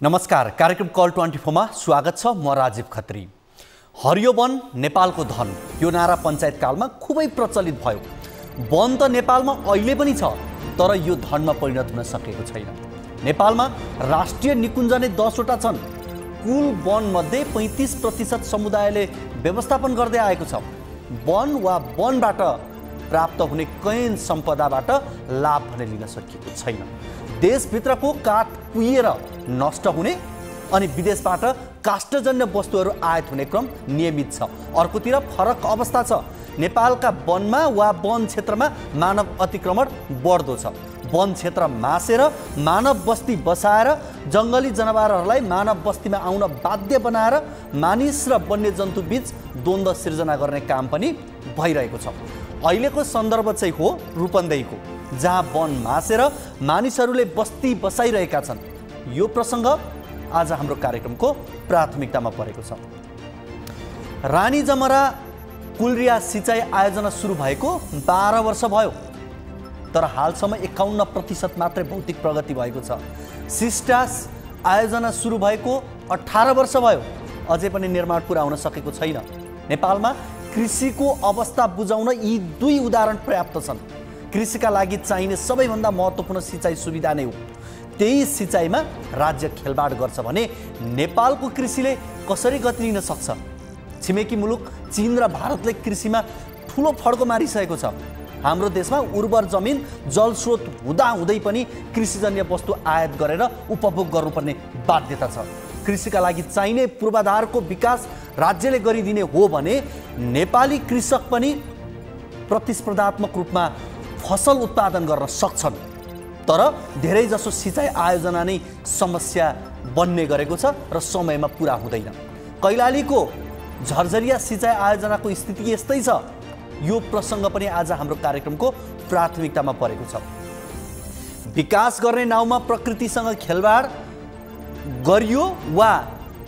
नमस्कार, कार्यक्रम कल 24 मा स्वागत छ। म राजीव खत्री। हरियो वन नेपालको धन, यो नारा पञ्चायत कालमा खुबै प्रचलित भयो। वन त नेपालमा अहिले पनि छ, तर यो धनमा परिणत हुन सकेको छैन। नेपालमा राष्ट्रिय निकुञ्ज नै 10 वटा छन्। कुल वन मध्ये 35% समुदायले व्यवस्थापन गर्दै आएको छ। वन वा वनबाट प्राप्त हुने कैयन सम्पदाबाट लाभ भने लिन सकिएको छैन। देशभित्रको काठ कुहिएर नष्ट हुने अनि विदेशबाट काष्ठजन्य वस्तुहरू आयात हुने क्रम नियमित छ। अर्कोतिर फरक अवस्था छ। नेपालका वनमा वा वन क्षेत्रमा मानव अतिक्रमण बढ्दो छ। वन क्षेत्र मासेर मानव बस्ती बसाएर जङ्गली जनावरहरूलाई मानव बस्तीमा आउन बाध्य बनाएर मानिस र वन्यजन्तु बीच द्वन्द्व सिर्जना गर्ने काम पनि भइरहेको छ। अहिलेको सन्दर्भ चाहिँ हो रूपन्देहीको, जहाँ वन मासेर मानिसहरूले बस्ती बसाइरहेका छन्। यो प्रसङ्ग आज हाम्रो कार्यक्रमको प्राथमिकतामा परेको छ। रानी जमरा कुलरिया सिँचाइ आयोजना सुरु भएको 12 वर्ष भयो, तर हालसम्म 51% मात्रै भौतिक प्रगति भएको छ। सिस्टास आयोजना सुरु भएको 18 वर्ष भयो, अझै पनि निर्माण पुरा हुन सकेको छैन। नेपालमा कृषिको अवस्था बुझाउन यी दुई उदाहरण पर्याप्त छन्। कृषिका लागि चाहिने सबैभन्दा महत्त्वपूर्ण सिँचाइ सुविधा नै हो। त्यही सिँचाइमा राज्य खेलबाड गर्छ भने नेपालको कृषिले कसरी गति लिन सक्छ? छिमेकी मुलुक चीन र भारतले कृषिमा ठुलो फड्को मारिसकेको छ। हाम्रो देशमा उर्वर जमिन जलस्रोत हुँदाहुँदै पनि कृषिजन्य वस्तु आयात गरेर उपभोग गर्नुपर्ने बाध्यता छ। कृषिका लागि चाहिने पूर्वाधारको विकास राज्यले गरिदिने हो भने नेपाली कृषक पनि प्रतिस्पर्धात्मक रूपमा फसल उत्पादन गर्न सक्छन्। तर धेरैजसो सिँचाइ आयोजना नै समस्या बन्ने गरेको छ र समयमा पुरा हुँदैन। कैलालीको झरझरिया सिँचाइ आयोजनाको स्थिति यस्तै छ। यो प्रसङ्ग पनि आज हाम्रो कार्यक्रमको प्राथमिकतामा परेको छ। विकास गर्ने नाउँमा प्रकृतिसँग खेलबाड गरियो वा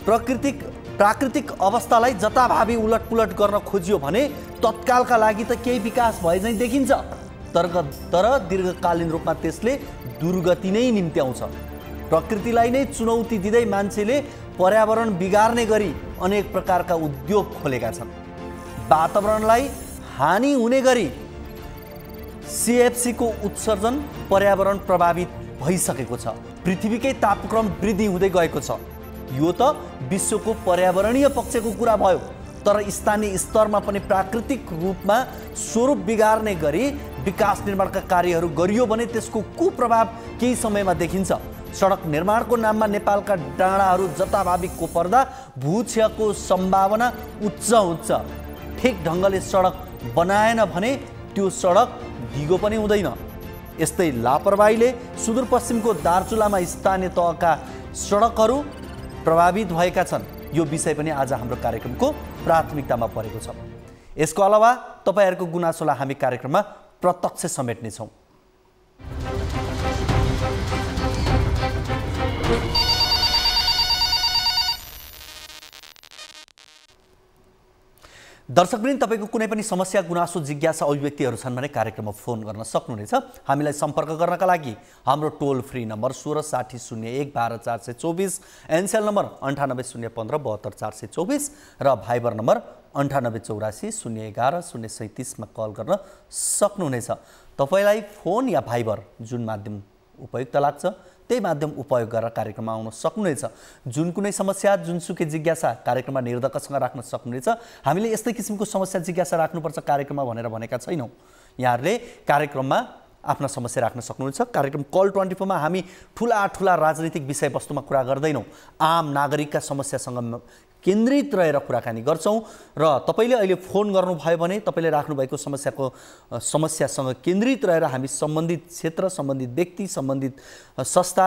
प्राकृतिक अवस्थालाई जताभावी उलटपुलट गर्न खोजियो भने तत्कालका लागि त केही विकास भए चाहिँ देखिन्छ, तर दीर्घकालीन रूपमा त्यसले दुर्गति नै निम्त्याउँछ। प्रकृतिलाई नै चुनौती दिँदै मान्छेले पर्यावरण बिगार्ने गरी अनेक प्रकारका उद्योग खोलेका छन्। वातावरणलाई हानि हुने गरी सीएफसी को उत्सर्जन पर्यावरण प्रभावित भइसकेको छ। पृथ्वीकै तापक्रम वृद्धि हुँदै गएको छ। यो त विश्वको पर्यावरणीय पक्षको कुरा भयो, तर स्थानीय स्तरमा पनि प्राकृतिक रूपमा स्वरूप बिगार्ने गरी विकास निर्माणका कार्यहरू गरियो भने त्यसको कुप्रभाव केही समयमा देखिन्छ। सडक निर्माणको नाममा नेपालका डाँडाहरू जताभावी कोपर्दा भूक्षयको सम्भावना उच्च हुन्छ। ठिक ढङ्गले सडक बनाएन भने त्यो सडक दिगो पनि हुँदैन। यस्तै लापरवाहीले सुदूरपश्चिमको दार्चुलामा स्थानीय तहका सडकहरू प्रभावित भएका छन्। यो विषय पनि आज हाम्रो कार्यक्रमको प्राथमिकतामा परेको छ। यसको अलावा तपाईहरूको गुनासोलाई हामी कार्यक्रममा प्रत्यक्ष समेट्नेछौँ। दर्शकवृन्द, तपाईको कुनै पनि समस्या, गुनासो, जिज्ञासा, अभिव्यक्तिहरू छन् भने कार्यक्रममा फोन गर्न सक्नुहुनेछ। हामीलाई सम्पर्क गर्नका लागि हाम्रो टोल फ्री नम्बर 166001 12424, एनसेल नम्बर 980115 72424 र भाइबर नम्बर 9884 011 037 मा कल गर्न सक्नुहुनेछ। तपाईलाई फोन या भाइबर जुन माध्यम उपयुक्त लाग्छ त्यही माध्यम उपयोग गरेर कार्यक्रममा आउन सक्नुहुनेछ। जुन कुनै समस्या, जुनसुकै जिज्ञासा कार्यक्रममा निर्धक्कसँग राख्न सक्नुहुनेछ। हामीले यस्तै किसिमको समस्या जिज्ञासा राख्नुपर्छ कार्यक्रममा भनेर भनेका छैनौँ। यहाँहरूले कार्यक्रममा आफ्ना समस्या राख्न सक्नुहुन्छ। कार्यक्रम कल 24 मा हामी ठुला राजनीतिक विषयवस्तुमा कुरा गर्दैनौँ। आम नागरिकका समस्यासँग केन्द्रित रहेर कुराकानी गर्छौँ र तपाईँले अहिले फोन गर्नुभयो भने तपाईँले राख्नुभएको समस्यासँग केन्द्रित रहेर हामी सम्बन्धित क्षेत्र, सम्बन्धित व्यक्ति, सम्बन्धित संस्था,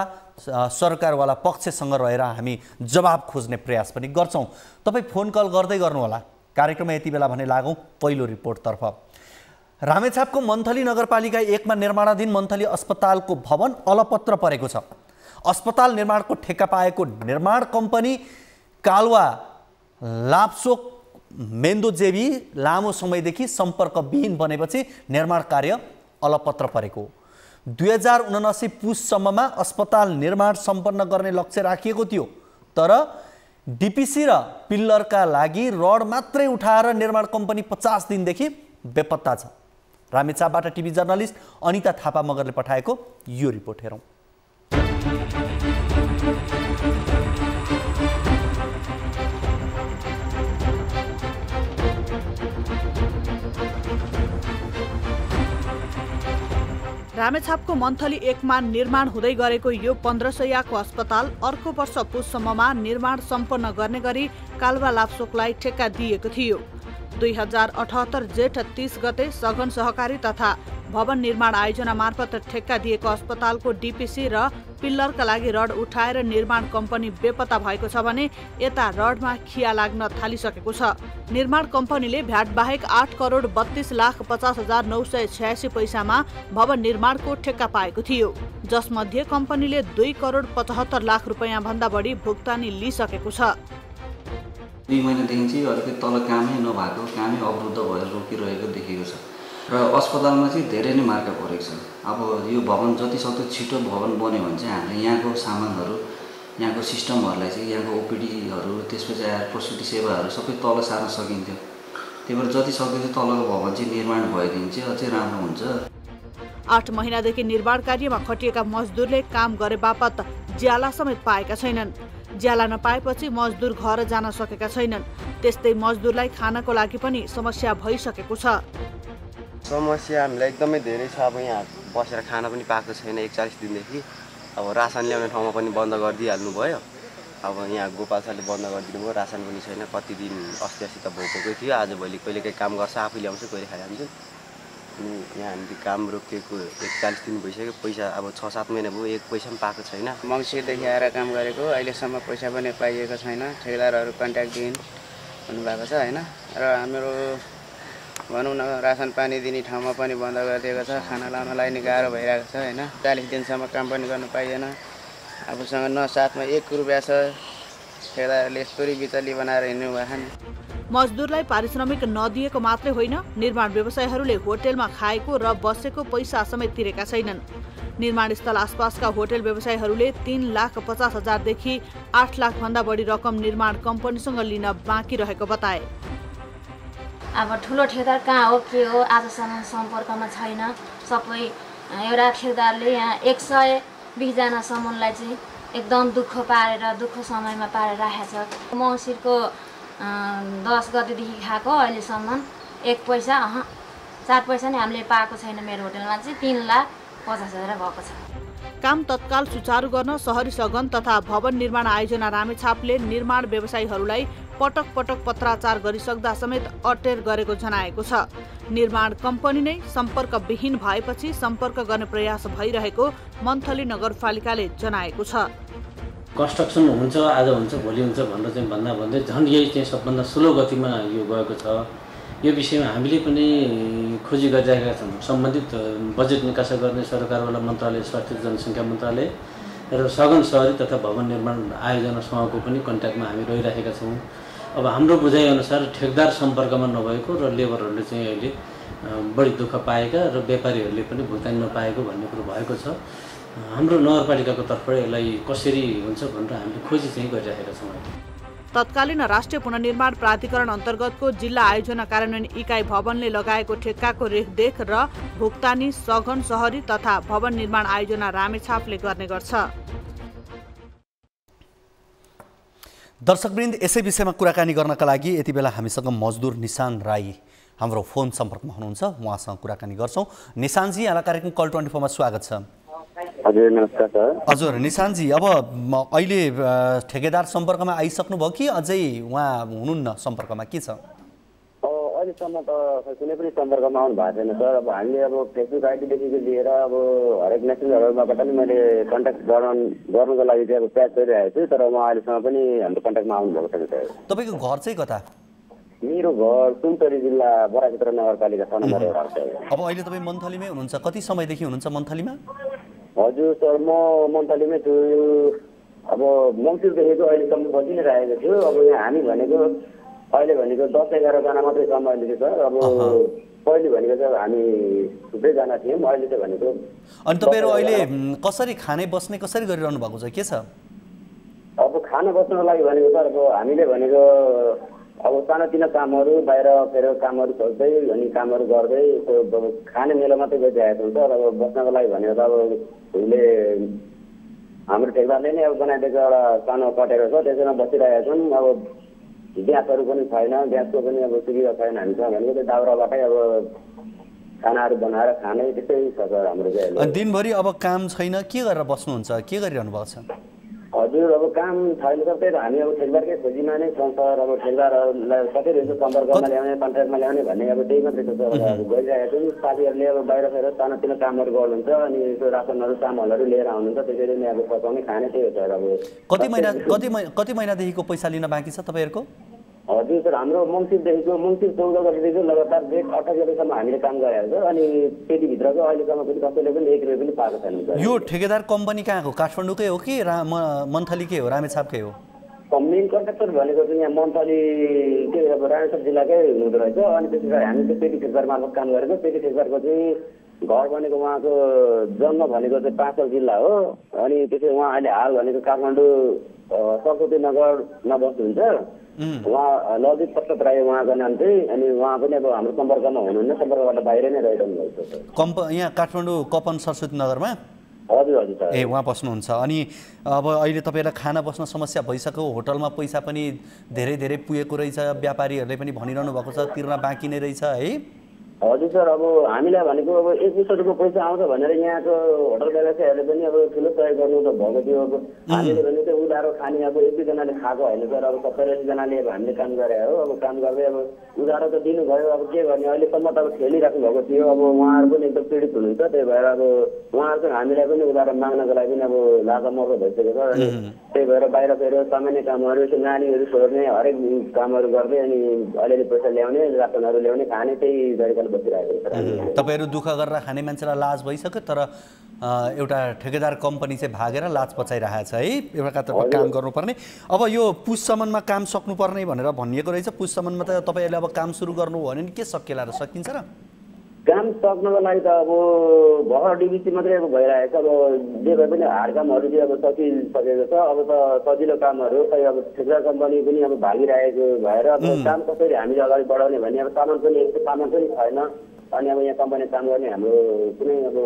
सरकारवाला पक्षसँग रहेर हामी जवाब खोज्ने प्रयास पनि गर्छौँ। तपाईँ फोन कल गर्दै गर्नुहोला। कार्यक्रममा यति बेला भने लागौँ पहिलो रिपोर्टतर्फ। रामेछापको मन्थली नगरपालिका 1 मा निर्माणाधीन मन्थली अस्पतालको भवन अलपत्र परेको छ। अस्पताल निर्माणको ठेक्का पाएको निर्माण कम्पनी कालवा लाप्सोक मेन्दोजेवी लामो समयदेखि सम्पर्कविहीन बनेपछि निर्माण कार्य अलपत्र परेको। 2079 पुससम्ममा अस्पताल निर्माण सम्पन्न गर्ने लक्ष्य राखिएको थियो, तर डिपिसी र पिल्लरका लागि रड मात्रै उठाएर निर्माण कम्पनी 50 दिनदेखि बेपत्ता छ। रामेछापबाट टिभी जर्नलिस्ट अनिता थापा मगरले पठाएको यो रिपोर्ट हेरौँ। रामेछापको मन्थली 1 मा निर्माण हुँदै गरेको यो 1500 को अस्पताल अर्को वर्ष पुससम्ममा निर्माण सम्पन्न गर्ने गरी कालवा लाप्सोकलाई ठेक्का दिएको थियो। 2078 जेठ 30 गते सघन सहकारी तथा भवन निर्माण आयोजना मार्फत ठेक्का दिएको अस्पतालको डिपिसी र पिल्लरका लागि रड उठाएर निर्माण कम्पनी बेपत्ता भएको छ भने यता रडमा खिया लाग्न थालिसकेको छ। निर्माण कम्पनीले भ्याट बाहेक 8,32,50,986 पैसामा भवन निर्माणको ठेक्का पाएको थियो, जसमध्ये कम्पनीले 2,75,00,000 रुपैयाँ भन्दा बढी भुक्तानी लिइसकेको छ। 2 महिनादेखि चाहिँ अर्कै तल कामै नभएको, कामै अवरुद्ध भएर रोकिरहेको देखेको छ र अस्पतालमा चाहिँ धेरै नै मार्का परेको छ। अब यो भवन जति सक्दो छिटो भवन बन्यो भने चाहिँ हामीले यहाँको सामानहरू, यहाँको सिस्टमहरूलाई चाहिँ यहाँको ओपिडीहरू, त्यसपछि आएर प्रसुति सेवाहरू सबै तल सार्न सकिन्थ्यो। त्यही भएर जति सक्दो चाहिँ तलको भवन चाहिँ निर्माण भएदेखि चाहिँ अझै राम्रो हुन्छ। 8 महिनादेखि निर्माण कार्यमा खटिएका मजदुरले काम गरे बापत ज्याला समेत पाएका छैनन्। ज्याला नपाएपछि मजदुर घर जान सकेका छैनन्। त्यस्तै मजदुरलाई खानको लागि पनि समस्या भइसकेको छ। समस्या हामीलाई एकदमै धेरै छ। अब यहाँ बसेर खाना पनि पाएको छैन 41 दिनदेखि। अब रासन ल्याउने ठाउँमा पनि बन्द गरिदिइहाल्नु भयो। अब यहाँ गोपालसाले बन्द गरिदिनु भयो, रासन पनि छैन। कति दिन अस्ति त भोकेकै थियो, आज भोलि कहिले काहीँ काम गर्छ, आफै ल्याउँछ, कहिले खाइहाल्छु। अनि यहाँ हामी काम रोकिएको 41 दिन भइसक्यो। पैसा अब 6-7 महिना भयो, एक पैसा पनि पाएको छैन। मङ्सिरदेखि आएर काम गरेको, अहिलेसम्म पैसा पनि पाइएको छैन। ठेकेदारहरू कन्ट्याक्ट दिन भन्नुभएको छ होइन। र हाम्रो भनौँ न रासन पानी दिने ठाउँमा पनि बन्द गरिदिएको छ। खाना लाउनलाई नि गाह्रो भइरहेको छ होइन। 40 दिनसम्म काम पनि गर्नु पाइएन। आफूसँग न साथमा 1 रुपियाँ छ। ठेकेदारहरूले यस्तोरी बिचली बनाएर हिँड्नु भएको नि। मजदुरलाई पारिश्रमिक नदिएको मात्रै होइन, निर्माण व्यवसायीहरूले होटेलमा खाएको र बसेको पैसा समेत तिरेका छैनन्। निर्माण स्थल आसपासका होटेल व्यवसायीहरूले 3,50,000 देखि 8 लाख भन्दा बढी रकम निर्माण कम्पनीसँग लिन बाँकी रहेको बताए। अब ठुलो ठेकेदार कहाँ हो के हो आजसम्म सम्पर्कमा छैन। सबै एउटा ठेकेदारले यहाँ 120 जना सम्मलाई चाहिँ एकदम दुःख पारेर, दुःख समयमा पारेर राखेको छ। मङ्सिरको 10 गतेदेखि खाएको अहिलेसम्म 1 पैसा 4 पैसा नै हामीले पाएको छैन। मेरो होटेलमा चाहिँ 3,50,000 भएको छ। काम तत्काल सुचारू गर्न शहरी सघन तथा भवन निर्माण आयोजना रामेछापले निर्माण व्यवसायीहरूलाई पटक पटक पत्राचार गरिसक्दा समेत अटेर गरेको जनाएको छ। निर्माण कम्पनी नै सम्पर्कविहीन भएपछि सम्पर्क गर्ने प्रयास भइरहेको मन्थली नगरपालिकाले जनाएको छ। कन्स्ट्रक्सन हुन्छ, आज हुन्छ, भोलि हुन्छ भनेर चाहिँ भन्दा भन्दै झन् यही चाहिँ सबभन्दा स्लो गतिमा यो गएको छ। यो विषयमा हामीले पनि खोजी गरिरहेका छौँ। सम्बन्धित बजेट निकासा गर्ने सरकारवाला मन्त्रालय, स्वास्थ्य जनसङ्ख्या मन्त्रालय र सघन शहरी तथा भवन निर्माण आयोजनासँगको पनि कन्ट्याक्टमा हामी रहिरहेका छौँ। अब हाम्रो बुझाइअनुसार ठेकदार सम्पर्कमा नभएको र लेबरहरूले चाहिँ अहिले बढी दुःख पाएका र व्यापारीहरूले पनि भुक्तानी नपाएको भन्ने कुरो भएको छ। हाम्रो नगरपालिकाको तर्फबाट यसलाई कसरी हुन्छ भनेर हामीले खोजी चाहिँ गरिरहेका छौँ। तत्कालीन राष्ट्रिय पुनर्निर्माण प्राधिकरण अन्तर्गतको जिल्ला आयोजना कार्यान्वयन इकाइ भवनले लगाएको ठेक्काको रेखदेख र भुक्तानी सघन शहरी तथा भवन निर्माण आयोजना रामेछापले गर्ने गर्छ। दर्शकवृन्द, यसै विषयमा कुराकानी गर्नका लागि यति बेला हामीसँग मजदुर निशान राई हाम्रो फोन सम्पर्कमा हुनुहुन्छ। उहाँसँग कुराकानी गर्छौँ। निशानजी, यहाँलाई कार्यक्रम कल 24 मा स्वागत छ। हजुर नमस्कार सर। हजुर निशानजी, अब अहिले ठेकेदार सम्पर्कमा आइसक्नुभयो कि अझै उहाँ हुनुहुन्न सम्पर्कमा, के छ? अहिलेसम्म त कुनै पनि सम्पर्कमा आउनु भएको छैन सर। अब हामीले अब फेसबुक आइडीदेखि लिएर अब हरेक नेसनलहरूबाट पनि मैले कन्ट्याक्ट गर्नुको लागि चाहिँ अब प्रयास गरिरहेको छु, तर उहाँ अहिलेसम्म पनि हाम्रो कन्ट्याक्टमा आउनुभएको छैन सर। तपाईँको घर चाहिँ कता? मेरो घर सुनचरी जिल्ला बराक्षेत्र नगरपालिका 6 नम्बर वडा हो। अब अहिले तपाईँ मन्थलीमै हुनुहुन्छ, कति समयदेखि हुनुहुन्छ मन्थलीमा? हजुर सर, म मन्थलीमै छु। अब मङ्सिरदेखिको अहिलेसम्म बसि नै रहेको छु। अब यहाँ हामी भनेको अहिले भनेको 10-11 जना मात्रै छौँ अहिले सर। अब पहिले भनेको चाहिँ हामी थुप्रैजना थियौँ, अहिले चाहिँ भनेको। अनि तपाईँहरू अहिले कसरी खाने बस्ने कसरी गरिरहनु भएको छ, के छ? अब खाना बस्नको लागि भनेको सर अब हामीले भनेको अब सानोतिनो कामहरू बाहिर फेर कामहरू खोज्दै अनि कामहरू गर्दै खाने मेलो मात्रै गरिरहेको हुन्छ। अब बस्नको लागि भनेको त अब हामीले हाम्रो ठेकदारले नै अब बनाइदिएको एउटा सानो कटेरो छ, त्यसैमा बसिरहेका छौँ। अब ग्यासहरू पनि छैन, ग्यासको पनि अब सुविधा छैन हामीसँग भनेको त्यो दाउराबाटै अब खानाहरू बनाएर खाने त्यस्तै छ सर हाम्रो चाहिँ। अनि दिनभरि अब काम छैन, के गरेर बस्नुहुन्छ, के गरिरहनु भएको छ? हजुर अब काम छैन सर, त्यही त हामी अब ठेकदारकै खोजीमा नै छौँ सर। अब ठेकदारहरूलाई कतै रहेछ सम्पर्कमा ल्याउने, कन्ट्र्याक्टमा ल्याउने भन्ने अब त्यही मात्रै छ सर। अब गइरहेको छौँ, साथीहरूले अब बाहिर फेर सानोतिनो कामहरू गर्नुहुन्छ अनि त्यो रासनहरू चामलहरू लिएर आउनुहुन्छ, त्यसरी नै अब पकाउने खाने त्यही हो सर। अब कति महिनादेखिको पैसा लिन बाँकी छ तपाईँहरूको? हजुर सर, हाम्रो मङ्सिरदेखिको मङ्सिर 14 गतेदेखि लगातार जेठ 28 गतेसम्म हामीले काम गरेको छ। अनि त्यतिभित्रको अहिलेसम्म पनि कसैले पनि 1 रुपियाँ पनि पाएको छैन सर। यो ठेकेदार कम्पनी कहाँको, काठमाडौँकै हो कि मन्थलीकै हो, रामेछापकै हो? मेन कन्ट्राक्टर भनेको चाहिँ यहाँ मन्थलीकै अब रामेछाप जिल्लाकै हुँदो रहेछ। अनि त्यसै गरी हामी चाहिँ पेटी ठेकदार मार्फत काम गरेको। पेटी ठेकदारको चाहिँ घर भनेको उहाँको जन्म भनेको चाहिँ पाँचौँ जिल्ला हो। अनि त्यसै उहाँ अहिले हाल भनेको काठमाडौँ सरस्वती नगरमा बस्नुहुन्छ। उहाँ लजित प्रसाद राई उहाँको नाम चाहिँ। अनि उहाँ पनि अब हाम्रो सम्पर्कमा हुनुहुन्न, सम्पर्कबाट बाहिर नै रहिरहनु भएको छ। यहाँ काठमाडौँ कपन सरस्वती नगरमा? हजुर हजुर सर। ए उहाँ बस्नुहुन्छ। अनि अब अहिले तपाईँलाई खाना बस्न समस्या भइसक्यो, होटलमा पैसा पनि धेरै पुगेको रहेछ, व्यापारीहरूले पनि भनिरहनु भएको छ तिर्न बाँकी नै रहेछ है? हजुर सर, अब हामीलाई भनेको अब 2100 रुपियाँ पैसा आउँछ भनेर यहाँको होटल व्यवसायीहरूले पनि अब ठुलो सहयोग गर्नु त भएको थियो। अब हामीले भने चाहिँ उधारो खाने अब 1-2जनाले खाएको होइन सर। अब 70-80जनाले अब हामीले काम गरे हो। अब काम गर्दै अब उधारो त दिनुभयो, अब के गर्ने, अहिलेसम्म त अब खेलिराख्नु भएको थियो। अब उहाँहरू पनि एकदम पीडित हुनुहुन्छ, त्यही भएर अब उहाँहरूसँग हामीलाई पनि उधारो माग्नको लागि पनि अब लाचामर्दो भइसकेको छ। अनि त्यही भएर बाहिर फेर सामान्य कामहरू, यसो नानीहरू छोड्ने हरेक कामहरू गर्दै अनि अलिअलि पैसा ल्याउने, रासनहरू ल्याउने, खाने त्यही गरिकन बसिरहेको छ। तपाईँहरू दुःख गरेर खाने मान्छेलाई लाज भइसक्यो, तर एउटा ठेकेदार कम्पनी चाहिँ भागेर लाज पचाइरहेको छ है, एउटातर्फ काम गर्नुपर्ने। अब यो पुससम्ममा काम सक्नुपर्ने भनेर भनिएको रहेछ। पुससम्ममा त तपाईँहरूले अब काम सुरु गर्नु हो भने नि के सकिएला र सकिन्छ र? काम सक्नको लागि त अब भर्खर डिबिसी मात्रै अब भइरहेको छ। अब जे भए पनि हार कामहरू चाहिँ अब सकिसकेको छ। अब त सजिलो कामहरू खै अब ठेकेदार कम्पनी पनि अब भागिरहेको भएर अब काम कसरी हामीले अगाडि बढाउने भन्ने अब सामान पनि छैन। अनि अब यहाँ कम्पनी काम गर्ने हाम्रो कुनै अब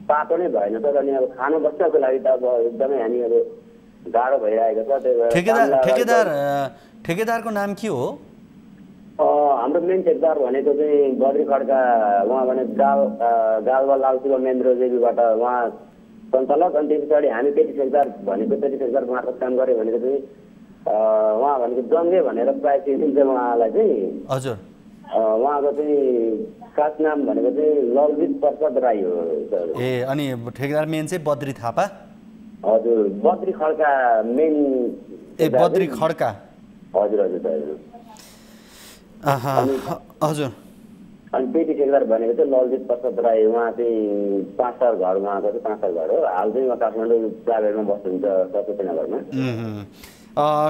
पाटो नै भएन सर। अनि अब खानु बस्नको लागि त अब एकदमै हामी अब गाह्रो भइरहेको छ। त्यही भएर ठेकेदारको नाम के हो? हाम्रो मेन ठेकदार भनेको चाहिँ बद्री खड्का, उहाँ भने गालवा लालशिव महेन्द्र देवीबाट उहाँ सञ्चालक। अनि त्यस पछाडि हामी पेटी ठेकदार भनेको पेटी ठेकदार मार्फत काम गऱ्यो भनेको चाहिँ उहाँ भनेको जङ्गे भनेर प्रायः चिनिन्छ उहाँलाई चाहिँ। हजुर। उहाँको चाहिँ खास नाम भनेको चाहिँ ललित प्रसाद राई हो सर। ए अनि ठेकेदार मेन चाहिँ बद्री थापा? हजुर, बद्री खड्का मेन। ए बद्री खड्का? हजुर हजुर सर। हजुर। अनि पेटी ठेकदार भनेको चाहिँ ललित प्रसाद राई, उहाँ चाहिँ 5 स्टार घर, उहाँको चाहिँ 5 स्टार घर हो। हाल चाहिँ उहाँ काठमाडौँ प्राइभेटमा बस्नुहुन्छ सरस्वती नगरमा।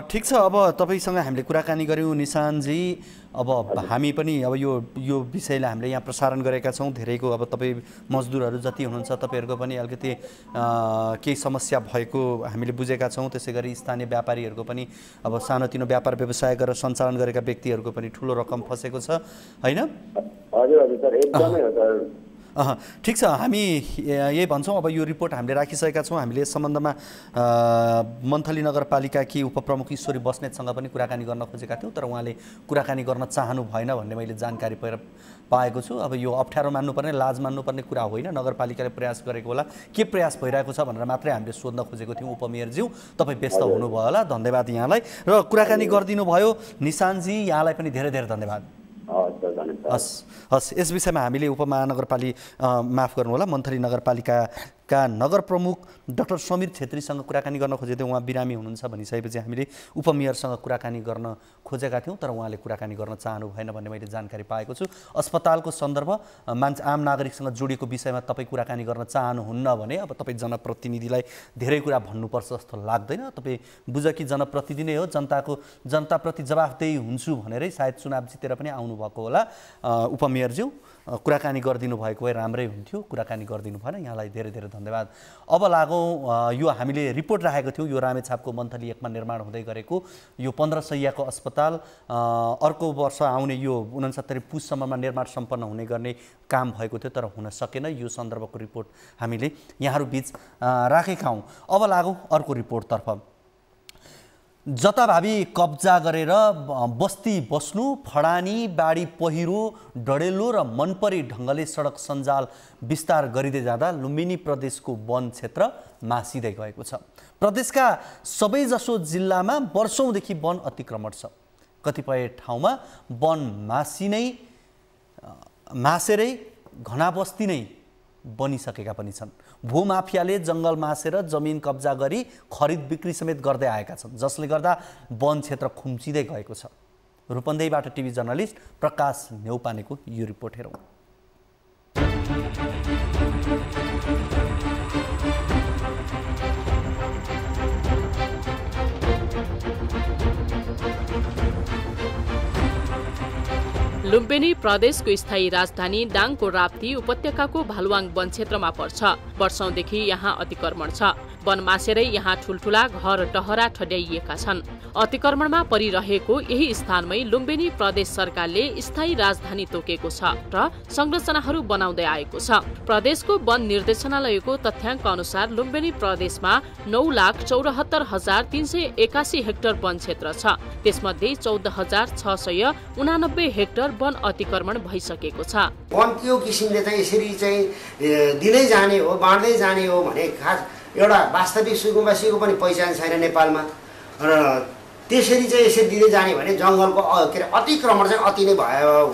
ठिक छ, अब तपाईँसँग हामीले कुराकानी गऱ्यौँ निशानजी। अब हामी पनि अब यो विषयलाई हामीले यहाँ प्रसारण गरेका छौँ। धेरैको अब तपाईँ मजदुरहरू जति हुनुहुन्छ तपाईँहरूको पनि अलिकति केही समस्या भएको हामीले बुझेका छौँ। त्यसै गरी स्थानीय व्यापारीहरूको पनि अब सानोतिनो व्यापार व्यवसाय गरेर सञ्चालन गरेका व्यक्तिहरूको पनि ठुलो रकम फसेको छ होइन? हजुर हजुर सर, एकदमै हो सर। ठिक छ, हामी यही भन्छौँ। अब यो रिपोर्ट हामीले राखिसकेका छौँ। हामीले यस सम्बन्धमा मन्थली नगरपालिकाकी उपप्रमुख ईश्वरी बस्नेतसँग पनि कुराकानी गर्न खोजेका थियौँ, तर उहाँले कुराकानी गर्न चाहनु भएन भन्ने मैले जानकारी पाएको छु। अब यो अप्ठ्यारो मान्नुपर्ने, लाज मान्नुपर्ने कुरा होइन। नगरपालिकाले प्रयास गरेको होला, के प्रयास भइरहेको छ भनेर मात्रै हामीले सोध्न खोजेको थियौँ। उपमेयरज्यू तपाईँ व्यस्त हुनुभयो होला, धन्यवाद यहाँलाई। र कुराकानी गरिदिनु भयो निशानजी, यहाँलाई पनि धेरै धेरै धन्यवाद। हस्, यस विषयमा हामीले माफ गर्नुहोला, मन्थली नगरपालिकाका नगर प्रमुख डाक्टर समीर छेत्रीसँग कुराकानी गर्न खोजेको थियौँ। उहाँ बिरामी हुनुहुन्छ भनिसकेपछि हामीले उपमेयरसँग कुराकानी गर्न खोजेका थियौँ, तर उहाँले कुराकानी गर्न चाहनु भएन भन्ने मैले जानकारी पाएको छु। अस्पतालको सन्दर्भ आम नागरिकसँग जोडिएको विषयमा तपाईँ कुराकानी गर्न चाहनुहुन्न भने अब तपाईँ जनप्रतिनिधिलाई धेरै कुरा भन्नुपर्छ जस्तो लाग्दैन। तपाईँ बुझ कि जनप्रतिनिधि नै हो, जनताप्रति जवाफदेही हुन्छु भनेरै सायद चुनाव जितेर पनि आउनुभएको होला उपमेयरज्यू। कुराकानी गरिदिनु भएको भए राम्रै हुन्थ्यो, कुराकानी गरिदिनु भएन, यहाँलाई धेरै धेरै धन्यवाद। अब लागौँ, यो हामीले रिपोर्ट राखेको थियौँ, यो रामेछापको मन्थली 1 मा निर्माण हुँदै गरेको यो 15 शैय्याको अस्पताल अर्को वर्ष आउने यो 69 पुससम्ममा निर्माण सम्पन्न हुने गर्ने काम भएको थियो, तर हुन सकेन। यो सन्दर्भको रिपोर्ट हामीले यहाँहरू बीच राखेका हौँ। अब लागौँ अर्को रिपोर्टतर्फ। जताभावी कब्जा गरेर बस्ती बस्नु, फडानी, बाढी पहिरो, डढेलो र मनपरी ढङ्गले सडक सञ्जाल विस्तार गरिँदै जाँदा लुम्बिनी प्रदेशको वन क्षेत्र मासिँदै गएको छ। प्रदेशका सबैजसो जिल्लामा वर्षौँदेखि वन अतिक्रमण छ। कतिपय ठाउँमा वन मासेरै घना बस्ती नै बनिसकेका पनि छन्। भूमाफियाले जङ्गल मासेर जमिन कब्जा गरी खरिद बिक्री समेत गर्दै आएका छन्, जसले गर्दा वन क्षेत्र खुम्चिँदै गएको छ। रूपन्देहीबाट टिभी जर्नलिस्ट प्रकाश नेउपानेको यो रिपोर्ट हेरौँ। लुम्बिनी प्रदेशको स्थायी राजधानी दाङको राप्ती उपत्यकाको भालुवाङ वन क्षेत्रमा पर्छ। वर्षौंदेखि यहाँ अतिक्रमण छ। वन मासेरै यहाँ ठुल्ठुला घर टहरा ठड्याइएका छन्। अतिक्रमणमा परिरहेको यही स्थानमै लुम्बिनी प्रदेश सरकारले स्थायी राजधानी तोकेको छ र संरचनाहरू बनाउँदै आएको छ। प्रदेशको वन निर्देशनालयको तथ्याङ्क अनुसार लुम्बिनी प्रदेशमा 9,74,381 हेक्टर वन क्षेत्र छ। त्यसमध्ये 14,689 हेक्टर वन अतिक्रमण भइसकेको छ। वन त्यो किसिमले चाहिँ यसरी चाहिँ दिँदै जाने हो, बाँड्दै जाने हो भने खास एउटा वास्तविक सुकुम्बासीको पनि पहिचान छैन नेपालमा र त्यसरी चाहिँ यसरी दिँदै जाने भने जङ्गलको अतिक्रमण चाहिँ अति नै भयो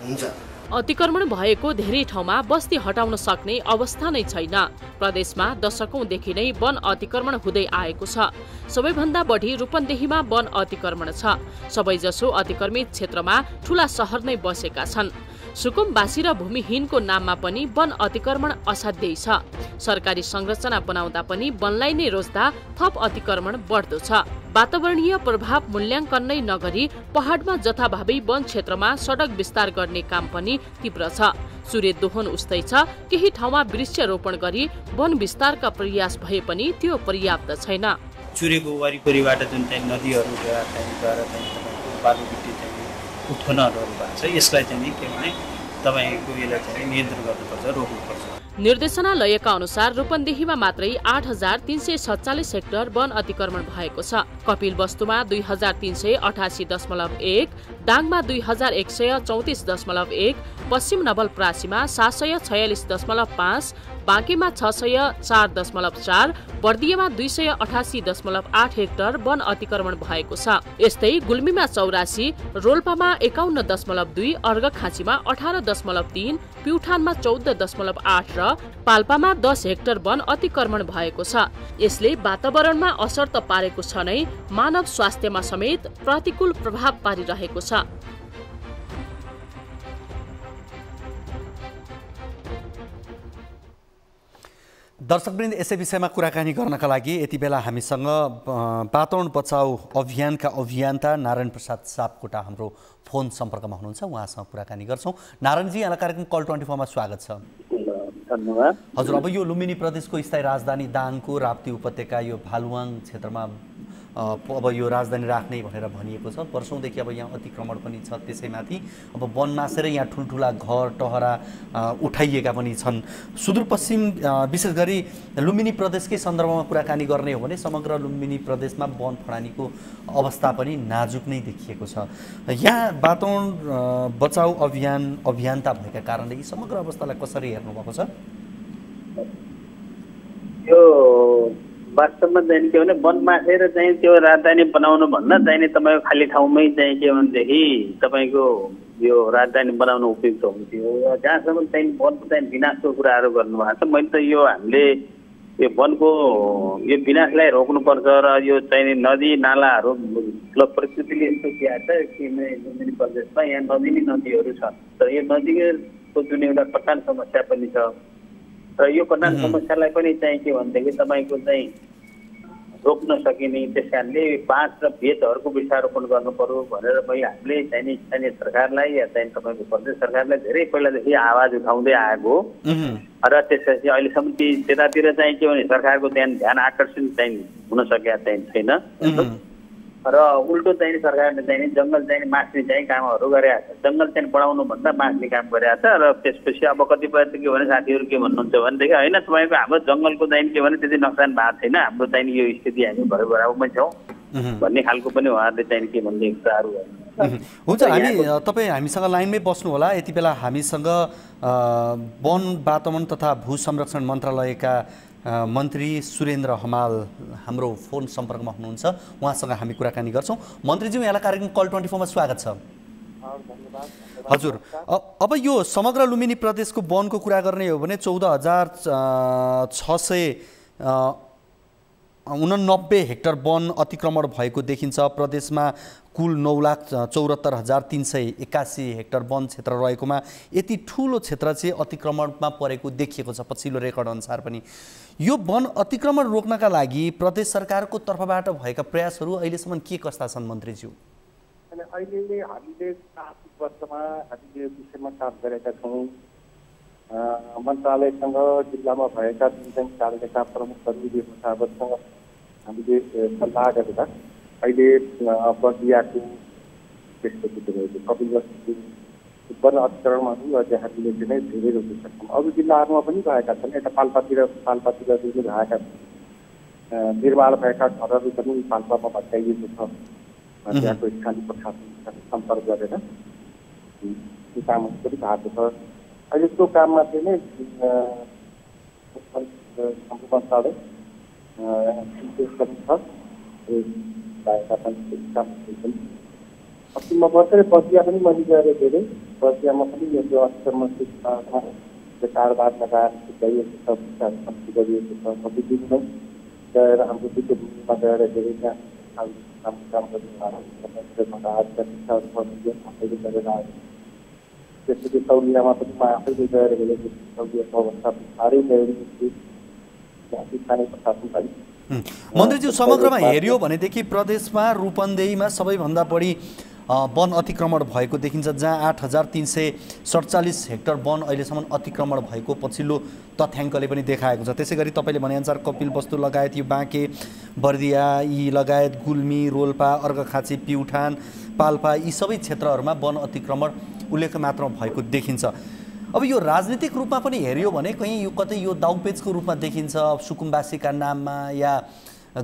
हुन्छ। अतिक्रमण भएको धेरै ठाउँमा बस्ती हटाउन सक्ने अवस्था नै छैन। प्रदेशमा दशकौंदेखि नै वन अतिक्रमण हुँदै आएको छ। सबैभन्दा बढी रूपन्देहीमा वन अतिक्रमण छ। सबैजसो अतिक्रमित क्षेत्रमा ठूला शहर नै बसेका छन्। सुकुम्बासी र भूमिहीनको नाममा पनि वन अतिक्रमण असाध्यै छ। सरकारी संरचना बनाउँदा पनि वनलाई नै रोज्दा थप अतिक्रमण बढ्दो छ। वातावरणीय प्रभाव मूल्याङ्कन नै नगरी पहाडमा जथाभावी वन क्षेत्रमा सडक विस्तार गर्ने काम पनि तीव्र छ। सूर्य दोहन उस्तै छ। केही ठाउँमा वृक्षरोपण गरी वन विस्तारका प्रयास भए पनि त्यो पर्याप्त छैन। चुरेको वरिपरिबाट जुन चाहिँ नदीहरू बालु गिटी उत्खननहरू भएको छ, यसलाई चाहिँ के भने तपाईको यसलाई चाहिँ नियन्त्रण गर्नुपर्छ, रोक्नुपर्छ। निर्देशनालयका अनुसार रूपन्देहीमा मात्रै 8,347 हेक्टर वन अतिक्रमण भएको छ। कपिलवस्तुमा 2,388.1, दाङमा 2,134.1, पश्चिम नवलपरासीमा 746.5, बाँकेमा 604.4, बर्दियामा 288.8 हेक्टर वन अतिक्रमण भएको छ। यस्तै गुल्मीमा 84, रोल्पामा 51.2, अर्घखाँचीमा 18.3, प्युठानमा 14.8 र पाल्पामा 10 हेक्टर वन अतिक्रमण भएको छ। यसले वातावरणमा असर त पारेको छ नै, मानव स्वास्थ्यमा समेत प्रतिकूल प्रभाव पारिरहेको छ। दर्शकवृन्द, यसै विषयमा कुराकानी गर्नका लागि यति बेला हामीसँग वातावरण बचाउ अभियानका अभियन्ता नारायण प्रसाद सापकोटा हाम्रो फोन सम्पर्कमा हुनुहुन्छ। उहाँसँग कुराकानी गर्छौँ। नारायणजी, यहाँलाई कार्यक्रम कल 24 मा स्वागत छ। धन्यवाद। हजुर, अब यो लुम्बिनी प्रदेशको स्थायी राजधानी दाङको राप्ती उपत्यका यो भालुवाङ क्षेत्रमा अब यो राजधानी राख्ने भनेर भनिएको छ। वर्षौंदेखि अब यहाँ अतिक्रमण पनि छ। त्यसैमाथि अब वन मासेर यहाँ ठुल्ठुला घर टहरा उठाइएका पनि छन्। सुदूरपश्चिम विशेष गरी लुम्बिनी प्रदेशकै सन्दर्भमा कुराकानी गर्ने हो भने समग्र लुम्बिनी प्रदेशमा वन फडानीको अवस्था पनि नाजुक नै देखिएको छ। यहाँ वातावरण बचाउ अभियन्ता भएका कारणले यी समग्र अवस्थालाई कसरी हेर्नुभएको छ? यो वास्तवमा चाहिँ के भने वन मासेर चाहिँ त्यो राजधानी बनाउनु भन्दा चाहिँ तपाईँको खाली ठाउँमै चाहिँ के भनेदेखि तपाईँको यो राजधानी बनाउनु उपयुक्त हुन्थ्यो। जहाँसम्म चाहिँ वनको चाहिँ विनाशको कुराहरू गर्नुभएको छ, मैले त यो हामीले यो वनको यो विनाशलाई रोक्नुपर्छ र यो चाहिँ नदी नालाहरू प्रकृतिले यस्तो किया छ कि लुम्बिनी प्रदेशमा यहाँ नदी नदीहरू छ र यो नदीको जुन एउटा कटान समस्या पनि छ र यो कटान समस्यालाई पनि चाहिँ के भनेदेखि तपाईँको चाहिँ रोक्न सकिने त्यस कारणले बाँस र बेतहरूको वृक्षारोपण गर्नु पर्यो भनेर हामीले चाहिँ स्थानीय सरकारलाई या चाहिँ तपाईँको प्रदेश सरकारलाई धेरै पहिलादेखि आवाज उठाउँदै आएको हो र त्यसपछि अहिलेसम्म त्यतातिर चाहिँ के भने सरकारको ध्यान आकर्षण चाहिँ हुन सकेका चाहिँ छैन र उल्टो चाहिँ सरकारले चाहिँ जङ्गल चाहिँ मास्ने चाहिँ कामहरू गरेका छ जङ्गल चाहिँ बढाउनु भन्दा मास्ने काम गरेका छ र त्यसपछि अब कतिपय के भने साथीहरू के भन्नुहुन्छ भनेदेखि होइन तपाईँको हाम्रो जङ्गलको चाहिँ के भने त्यति नोक्सान भएको छैन हाम्रो चाहिँ यो स्थिति हामी भरे बराबरमै छौँ भन्ने खालको पनि उहाँहरूले चाहिँ के भनिदिएको छ अरू हुन्छ तपाईँ हामीसँग लाइनमै बस्नु होला यति बेला हामीसँग वन वातावरण तथा भू संरक्षण मन्त्रालयका मन्त्री सुरेन्द्र हमाल हाम्रो फोन सम्पर्कमा हुनुहुन्छ उहाँसँग हामी कुराकानी गर्छौँ मन्त्रीज्यू यहाँलाई कार्यक्रम कल 24 मा स्वागत छ हजुर अब यो समग्र लुम्बिनी प्रदेशको वनको कुरा गर्ने हो भने 14,689 हेक्टर वन अतिक्रमण भएको देखिन्छ प्रदेशमा कुल 9,74,381 हेक्टर वन क्षेत्र रहेकोमा यति ठुलो क्षेत्र चाहिँ अतिक्रमणमा परेको देखिएको छ पछिल्लो रेकर्ड अनुसार पनि यो वन अतिक्रमण रोक्नका लागि प्रदेश सरकारको तर्फबाट भएका प्रयासहरू अहिलेसम्म के कस्ता छन् मन्त्रीज्यू अहिले हामीले आर्थिक वर्षमा हामीले विषयमा काम गरेका छौँ मन्त्रालयसँग जिल्लामा भएका जुन कार्यका प्रमुखहरू मुताबकसँग हामीले सल्लाह गरेर अहिले बर्दियाको त्यसपछि रहेको कपिलवस्तु वन अतिक्रमणहरू अहिले हामीले चाहिँ धेरै रोक्न सक्छौँ अरू जिल्लाहरूमा पनि भएका छन् यता पाल्पातिर भएका छन् निर्माण भएका घरहरू पनि पाल्पामा भत्काइएको छ त्यहाँको स्थानीय प्रशासनसँग सम्पर्क गरेर त्यो कामहरू पनि भएको छ अहिले त्यो काममा चाहिँ नै मन्त्रालय पश्चिममा भर्खरै बर्दिया पनि मैले गएर धेरै बर्दियामा पनि यो अतिक्रमण कारोबार लगाएर गरिएको छ गरिएको छ सबै दिनमै गएर हाम्रो भूमिमा गएर धेरै काम गरेर आयो त्यसपछि सौलियामा पनि म आफैले गएर हेरेको सौलियाको अवस्था साह्रै स्थानीय प्रशासन मन्त्रीज्यू समग्रमा हेऱ्यो भनेदेखि प्रदेशमा रूपन्देहीमा सबैभन्दा बढी वन अतिक्रमण भएको देखिन्छ जहाँ 8,347 हेक्टर वन अहिलेसम्म अतिक्रमण भएको पछिल्लो तथ्याङ्कले पनि देखाएको छ त्यसै गरी तपाईँले भनेअनुसार कपिलवस्तु लगायत यो बाँके बर्दिया यी लगायत गुल्मी रोल्पा अर्घाखाँची प्युठान पाल्पा यी सबै क्षेत्रहरूमा वन अतिक्रमण उल्लेख्य मात्रामा भएको देखिन्छ अब यो राजनीतिक रूपमा पनि हेऱ्यो भने कहीँ यो कतै यो दाउपेचको रूपमा देखिन्छ सुकुम्बासीका नाममा या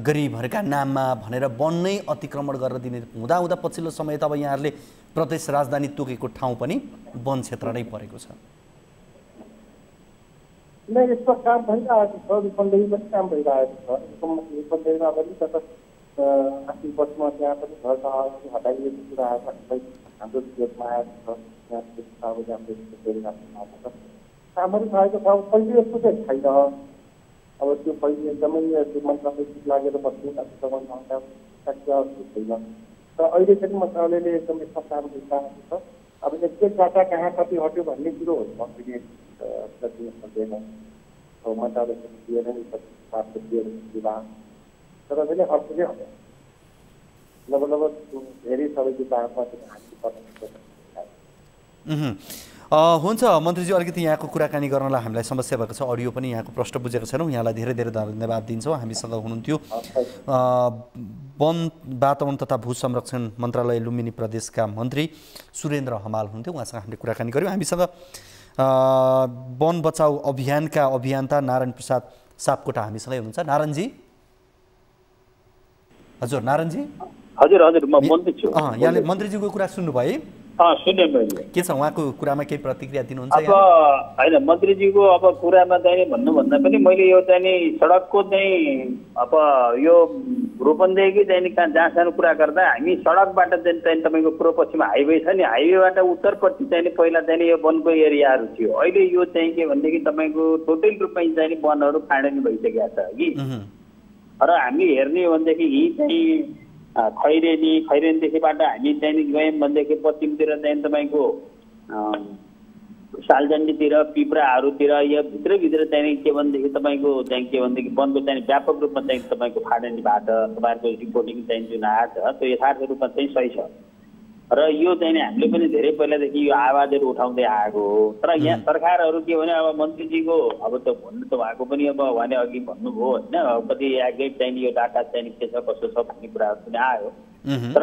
गरिबहरूका नाममा भनेर वन नै अतिक्रमण गरेर दिने हुँदा पछिल्लो समय त अब यहाँहरूले प्रदेश राजधानी तोकेको ठाउँ पनि वन क्षेत्र नै परेको छ यस्तो काम भइरहेको छ रूपन्देही पनि काम भइरहेको छ रूपन्देहीमा पनि आर्थिक वर्षमा त्यहाँ पनि घर हटाइएको कुराहरू हाम्रो विरोधमा आएको छ कामहरू भएको छ पहिले यस्तो चाहिँ छैन अब त्यो पहिले एकदमै मन्त्रालय लागेर बस्ने अतिक्रमण छैन र अहिले चाहिँ मन्त्रालयले एकदमै काम गरिरहेको छ अब एक डाटा कहाँ कति हट्यो भन्ने कुरो मन्त्रीले दिन सक्दैन अब मन्त्रालयसँग दिएर नै तर पनि अर्कोले हट्यो लगभग धेरै सबै जिल्लाहरूमा हामी पर्ने हुन्छ मन्त्रीज्यू अलिकति यहाँको कुराकानी गर्नलाई हामीलाई समस्या भएको छ अडियो पनि यहाँको प्रश्न बुझेको छैनौँ यहाँलाई धेरै धेरै धन्यवाद दिन्छौँ हामीसँग हुनुहुन्थ्यो वन वातावरण तथा भू संरक्षण मन्त्रालय लुम्बिनी प्रदेशका मन्त्री सुरेन्द्र हमाल हुनुहुन्थ्यो उहाँसँग हामीले कुराकानी गऱ्यौँ हामीसँग वन बचाउ अभियानका अभियन्ता नारायण प्रसाद सापकोटा हामीसँगै हुनुहुन्छ नारायणजी हजुर नारायणजी हजुर हजुर म मन्त्री छु यहाँले मन्त्रीज्यूको कुरा सुन्नुभयो है सुने मैले के छ उहाँको कुरामा केही प्रतिक्रिया दिनुहुन्छ अब होइन मन्त्रीजीको अब कुरामा चाहिँ भन्नुभन्दा पनि मैले यो चाहिँ सडकको चाहिँ अब यो रूपन्देहीकै चाहिँ जहाँ सानो कुरा गर्दा हामी सडकबाट चाहिँ तपाईँको पूर्व पश्चिममा हाइवे छ नि हाइवेबाट उत्तरपट्टि चाहिँ पहिला चाहिँ यो वनको एरियाहरू थियो अहिले यो चाहिँ के भनेदेखि तपाईँको टोटल रूपमा चाहिँ वनहरू फाँडनी भइसकेका छ कि र हामी हेर्ने हो भनेदेखि यी चाहिँ खैरेनीदेखिबाट हामी चाहिँ गयौँ भनेदेखि पश्चिमतिर चाहिँ तपाईँको सालजण्डीतिर पिप्राहरूतिर या भित्रभित्र चाहिँ के भनेदेखि तपाईँको चाहिँ के भनेदेखि वनको चाहिँ व्यापक रूपमा चाहिँ तपाईँको फाँडनीबाट तपाईँहरूको रिपोर्टिङ चाहिँ जुन आएको छ त्यो यथार्थ रूपमा चाहिँ सही छ र यो चाहिँ हामीले पनि धेरै पहिलादेखि यो आवाजहरू उठाउँदै आएको हो। तर यहाँ सरकारहरू के भने अब मन्त्रीजीको अब त भन्नु त भएको पनि अब उहाँले अघि भन्नुभयो होइन कति एक्जेक्ट चाहिँ यो डाटा चाहिँ के छ कसो छ भन्ने कुराहरू पनि आयो। तर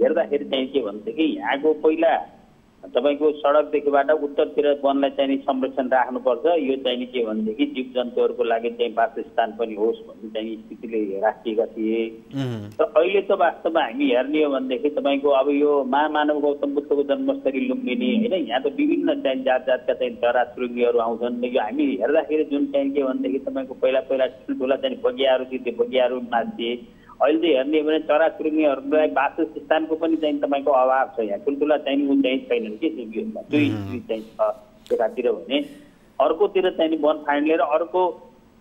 हेर्दाखेरि चाहिँ के भनेदेखि यहाँको पहिला तपाईँको सडकदेखिबाट उत्तरतिर वनलाई चाहिँ संरक्षण राख्नुपर्छ। यो चाहिँ के भनेदेखि जीव जन्तुहरूको लागि चाहिँ वासस्थान पनि होस् भन्ने चाहिँ स्थितिले राखिएका थिए। तर अहिले त वास्तवमा हामी हेर्ने हो भनेदेखि तपाईँको अब यो महामानव गौतम बुद्धको जन्मस्थली लुम्बिनी होइन यहाँ त विभिन्न चाहिँ जात जातका चाहिँ चराचुरुङ्गीहरू आउँछन्। यो हामी हेर्दाखेरि जुन चाहिँ के भनेदेखि तपाईँको पहिला ठुल्ठुला चाहिँ बगियाहरू थिए त्यो बगियाहरू नाच्थे। अहिले चाहिँ हेर्ने हो भने चराचुरुङ्गीहरूलाई वासस्थानको पनि चाहिँ तपाईँको अभाव छ। यहाँ ठुल्ठुला चाहिँ ऊ चाहिँ छैनन् कि दुई चाहिँ छ एकातिर भने अर्कोतिर चाहिँ वन फाइन लिएर अर्को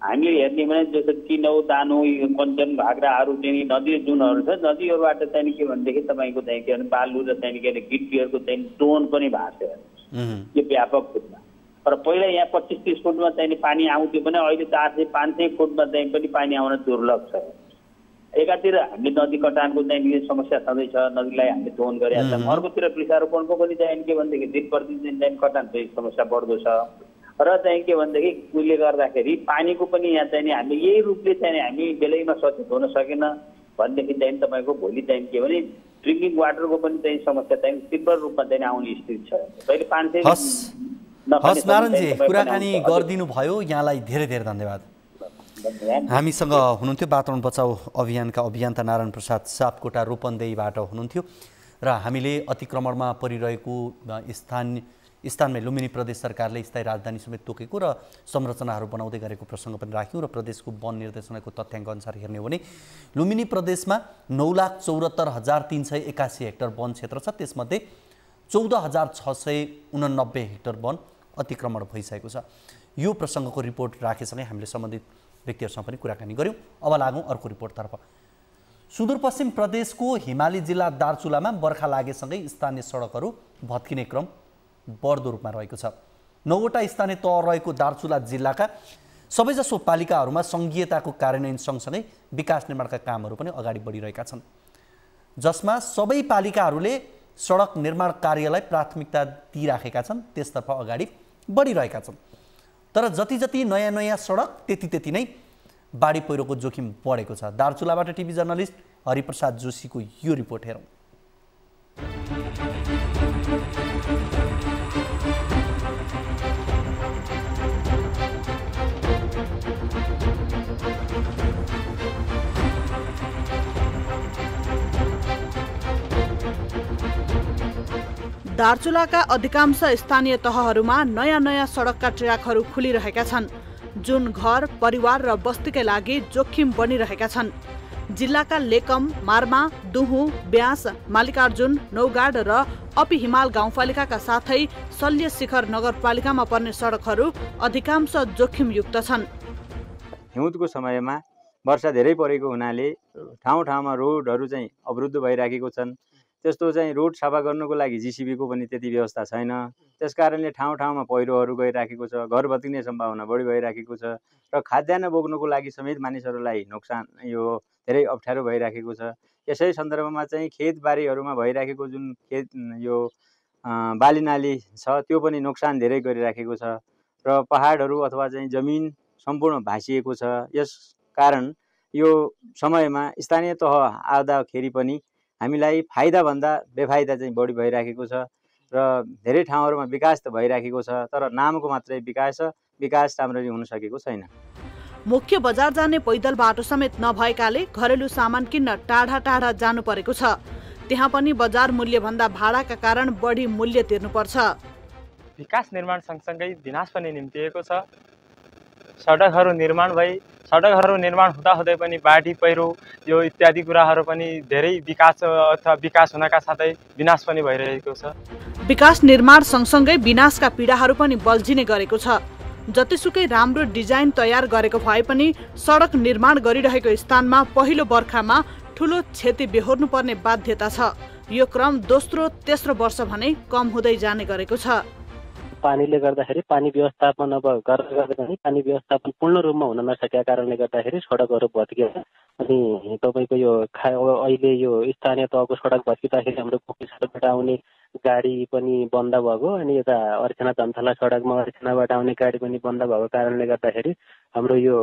हामीले हेर्ने भने जस्तो चिनौ दानो कञ्चन घाग्राहरू चाहिँ नदी जुनहरू छ नदीहरूबाट चाहिँ के भनेदेखि तपाईँको चाहिँ के भने बालु र चाहिँ के अरे गिट्टीहरूको चाहिँ टोन पनि भएको छ यो व्यापक रूपमा। तर पहिला यहाँ 25-30 फुटमा चाहिँ पानी आउँथ्यो भने अहिले 400-500 फुटमा चाहिँ पनि पानी आउन दुर्लभ छ। एकातिर हामीले नदी कटानको चाहिँ समस्या छँदैछ, नदीलाई हामीले दोहन गरिरहेका छौँ। अर्कोतिर वृक्षारोपणको पनि चाहिँ के भनेदेखि दिन प्रतिदिन चाहिँ कटानको समस्या बढ्दो छ र चाहिँ के भनेदेखि उसले गर्दाखेरि पानीको पनि यहाँ चाहिँ हामीले यही रूपले चाहिँ हामी बेलैमा सचेत हुन सकेन भनेदेखि चाहिँ तपाईँको भोलि चाहिँ के भने ड्रिङ्किङ वाटरको पनि चाहिँ समस्या चाहिँ तीव्र रूपमा चाहिँ आउने स्थिति छ। पहिले 500 नारायणजी कुराकानी गरिदिनु भयो, यहाँलाई धेरै धेरै धन्यवाद। हामीसँग हुनुहुन्थ्यो वातावरण बचाउ अभियानका अभियन्ता नारायण प्रसाद सापकोटा रूपन्देहीबाट हुनुहुन्थ्यो र हामीले अतिक्रमणमा परिरहेको स्थानमै लुम्बिनी प्रदेश सरकारले स्थायी राजधानी समेत तोकेको र संरचनाहरू बनाउँदै गरेको प्रसङ्ग पनि राख्यौँ र प्रदेशको वन निर्देशनाको तथ्याङ्क अनुसार हेर्ने हो भने लुम्बिनी प्रदेशमा 9,74,381 हेक्टर वन क्षेत्र छ। त्यसमध्ये 14,689 हेक्टर वन अतिक्रमण भइसकेको छ। यो प्रसङ्गको रिपोर्ट राखेसँगै हामीले सम्बन्धित व्यक्तिहरूसँग पनि कुराकानी गऱ्यौँ। अब लागौँ अर्को रिपोर्टतर्फ। सुदूरपश्चिम प्रदेशको हिमाली जिल्ला दार्चुलामा बर्खा लागेसँगै स्थानीय सडकहरू भत्किने क्रम बढ्दो रूपमा रहेको छ। 9वटा स्थानीय तह रहेको दार्चुला जिल्लाका सबैजसो पालिकाहरूमा सङ्घीयताको कार्यान्वयन सँगसँगै विकास निर्माणका कामहरू पनि अगाडि बढिरहेका छन्, जसमा सबै पालिकाहरूले सडक निर्माण कार्यलाई प्राथमिकता दिइराखेका छन्, त्यसतर्फ अगाडि बढिरहेका छन्। तर जति जति नयाँ नयाँ सडक त्यति नै बाढी पहिरोको जोखिम बढेको छ। दार्चुलाबाट टिभी जर्नलिस्ट हरिप्रसाद जोशीको यो रिपोर्ट हेरौँ। दार्चुलाका अधिकांश स्थानीय तहहरूमा नयाँ नयाँ सडकका ट्र्याकहरू खुलिरहेका छन्, जुन घर परिवार र बस्तीकै लागि जोखिम बनिरहेका छन्। जिल्लाका लेकम, मार्मा, दुहु, ब्यास, मालिकार्जुन, नौगाड र अपी हिमाल गाउँपालिकाका साथै शल्य शिखर नगरपालिकामा पर्ने सडकहरू अधिकांश जोखिमयुक्त छन्। हिउँदको समयमा वर्षा धेरै परेको हुनाले ठाउँ ठाउँमा रोडहरू चाहिँ अवरुद्ध भइराखेको छन्। त्यस्तो चाहिँ रोड सफा गर्नुको लागि जीसीबीको पनि त्यति व्यवस्था छैन। त्यसकारणले ठाउँ ठाउँमा पहिरोहरू गइराखेको छ, घर भत्किने सम्भावना बढी भइराखेको छ र खाद्यान्न बोक्नुको लागि समेत मानिसहरूलाई नोक्सान यो धेरै अप्ठ्यारो भइराखेको छ। यसै सन्दर्भमा चाहिँ खेतबारीहरूमा भइराखेको जुन खेत यो बालीनाली छ त्यो पनि नोक्सान धेरै गरिराखेको छ र पहाडहरू अथवा चाहिँ जमिन सम्पूर्ण भाँसिएको छ। यस कारण यो समयमा स्थानीय तह आउँदाखेरि पनि हामीलाई फाइदाभन्दा बेफाइदा चाहिँ बढी भइराखेको छ र धेरै ठाउँहरूमा विकास त भइराखेको छ, तर नामको मात्रै विकास छ, विकास राम्ररी हुन सकेको छैन। मुख्य बजार जाने पैदल बाटो समेत नभएकाले घरेलु सामान किन्न टाढा टाढा जानु परेको छ। त्यहाँ पनि बजार मूल्यभन्दा भाडाका कारण बढी मूल्य तिर्नुपर्छ। विकास निर्माण सँगसँगै विनाश पनि निम्तिएको छ। सडकहरू निर्माण हुँदाहुँदै पनि बाढी पहिरो यो इत्यादि कुराहरू पनि धेरै विकास हुनका साथै विनाश पनि भइरहेको छ। विकास निर्माण सँगसँगै विनाशका पीडाहरू पनि बल्झिने गरेको छ। जतिसुकै राम्रो डिजाइन तयार गरेको भए पनि सडक निर्माण गरिरहेको स्थानमा पहिलो बर्खामा ठूलो क्षति बेहोर्नु पर्ने बाध्यता छ। यो क्रम दोस्रो तेस्रो वर्ष भने कम हुँदै जाने गरेको छ। पानीले गर्दाखेरि पानी व्यवस्थापन अब गर्दा पनि पानी व्यवस्थापन पूर्ण रूपमा हुन नसकेका कारणले गर्दाखेरि सडकहरू भत्किएर अनि तपाईँको यो अहिले यो स्थानीय तहको सडक भत्किँदाखेरि हाम्रो कुकी सडकबाट आउने गाडी पनि बन्द भएको अनि यता अर्चना धनथला सडकमा अर्चनाबाट आउने गाडी पनि बन्द भएको कारणले गर्दाखेरि हाम्रो यो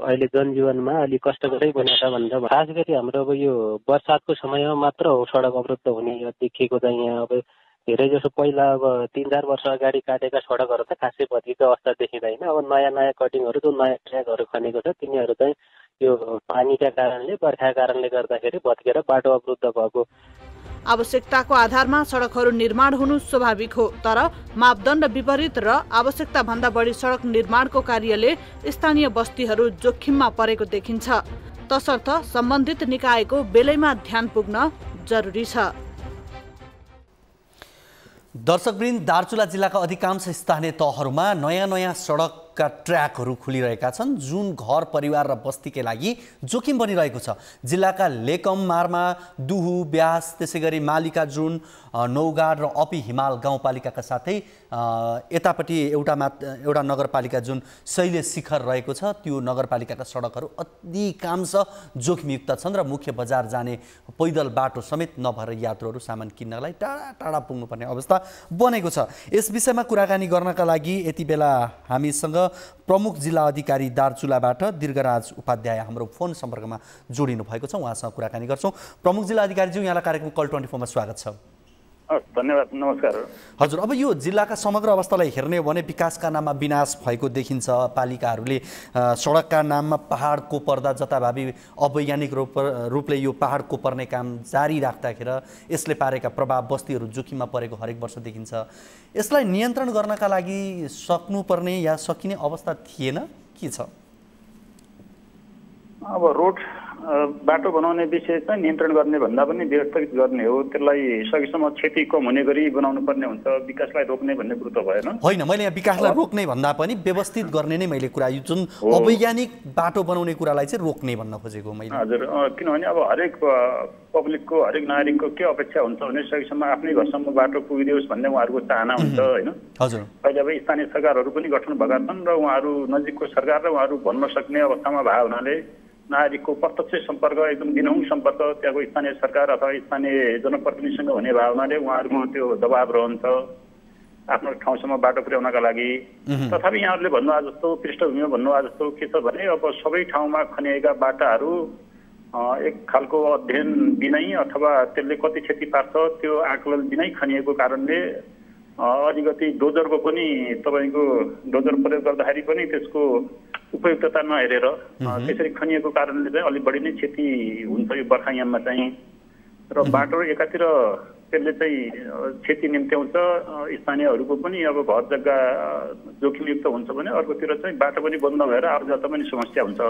अहिले जनजीवनमा अलिक कष्टकरै बनेको छ भन्छ। खास गरी हाम्रो अब यो बर्सातको समयमा मात्र हो सडक अवरुद्ध हुने देखिएको चाहिँ यहाँ अब धेरै जसो पहिला अब 3-4 वर्ष अगाडि काटेका सडकहरू त खासै भत्किएको अवस्था देखिँदैन। अब नयाँ कटिङहरू जो नयाँ ट्र्याकहरू खनेको छ तिनीहरू चाहिँ यो पानीका कारणले बर्खाका कारणले गर्दाखेरि भत्केर बाटो अवरुद्ध भएको। आवश्यकताको आधारमा सडकहरू निर्माण हुनु स्वाभाविक हो, तर मापदण्ड विपरीत र आवश्यकता भन्दा बढी सडक निर्माणको कार्यले स्थानीय बस्तीहरू जोखिममा परेको देखिन्छ। तसर्थ सम्बन्धित निकायको बेलैमा ध्यान पुग्न जरुरी छ। दर्शकवृन्द, दार्चुला जिल्लाका अधिकांश स्थानीय तहहरूमा नयाँ सडकका ट्र्याकहरू खुलिरहेका छन् जुन घर परिवार र बस्तीकै लागि जोखिम बनिरहेको छ। जिल्लाका लेकम, मार्मा, दुहु, ब्यास, त्यसैगरी मालिका जुन, नौगाड र अपी हिमाल गाउँपालिकाका साथै यतापट्टि एउटा नगरपालिका जुन शैलेश शिखर रहेको छ त्यो नगरपालिकाका सडकहरू अधिकांश जोखिमयुक्त छन् र मुख्य बजार जाने पैदल बाटो समेत नभएर यात्रुहरू सामान किन्नलाई टाढा टाढा पुग्नुपर्ने अवस्था बनेको छ। यस विषयमा कुराकानी गर्नका लागि यति बेला हामीसँग प्रमुख जिल्ला अधिकारी दार्चुलाबाट दीर्घराज उपाध्याय हाम्रो फोन सम्पर्कमा जोडिनु भएको छ। उहाँसँग कुराकानी गर्छौँ। प्रमुख जिल्ला अधिकारीज्यू, यहाँलाई कार्यक्रम कल 24 मा स्वागत छ। धन्यवाद, नमस्कार। हजुर, अब यो जिल्लाका समग्र अवस्थालाई हेर्ने हो भने विकासका नाममा विनाश भएको देखिन्छ। पालिकाहरूले सडकका नाममा पहाड कोपर्दा जताभावी अवैज्ञानिक रूपले यो पहाड कोपर्ने काम जारी राख्दाखेरि यसले पारेका प्रभाव बस्तीहरू जोखिममा परेको हरेक वर्ष देखिन्छ। यसलाई नियन्त्रण गर्नका लागि सक्नुपर्ने या सकिने अवस्था थिएन के छ? अब रोड बाटो बनाउने विषय चाहिँ नियन्त्रण गर्ने भन्दा पनि व्यवस्थित गर्ने हो। त्यसलाई सकेसम्म क्षति कम हुने गरी बनाउनु पर्ने हुन्छ। विकासलाई रोक्ने भन्ने कुरो त भएन। होइन, मैले यहाँ विकासलाई रोक्ने भन्दा पनि व्यवस्थित गर्ने नै मैले कुरा, यो जुन अवैज्ञानिक बाटो बनाउने कुरालाई चाहिँ रोक्ने भन्न खोजेको मैले। हजुर, किनभने अब हरेक पब्लिकको हरेक नागरिकको के अपेक्षा हुन्छ भने सकेसम्म आफ्नै घरसम्म बाटो पुगिदियोस् भन्ने उहाँहरूको चाहना हुन्छ होइन। हजुर, अहिले अब स्थानीय सरकारहरू पनि गठन भएका छन् र उहाँहरू नजिकको सरकार र उहाँहरू भन्न सक्ने अवस्थामा भए हुनाले नागरिकको प्रत्यक्ष सम्पर्क, एकदम दिनहुँ सम्पर्क त्यहाँको स्थानीय सरकार अथवा स्थानीय जनप्रतिनिधिसँग हुने भए हुनाले उहाँहरूको त्यो दबाब रहन्छ आफ्नो ठाउँसम्म बाटो पुर्याउनका लागि। तथापि यहाँहरूले भन्नुभएको जस्तो, पृष्ठभूमिमा भन्नुभएको जस्तो के छ भने अब सबै ठाउँमा खनिएका बाटाहरू एक खालको अध्ययन बिनै अथवा त्यसले कति क्षति पार्छ त्यो आकलन बिनै खनिएको कारणले अलिकति डोजरको पनि तपाईँको डोजर प्रयोग गर्दाखेरि पनि त्यसको उपयुक्तता नहेरेर त्यसरी खनिएको कारणले चाहिँ अलिक बढी नै क्षति हुन्छ यो बर्खायाममा चाहिँ। र बाटो एकातिर त्यसले चाहिँ क्षति निम्त्याउँछ, स्थानीयहरूको पनि अब घर जग्गा जोखिमयुक्त हुन्छ भने अर्कोतिर चाहिँ बाटो पनि बन्द भएर आवाजाही पनि समस्या हुन्छ।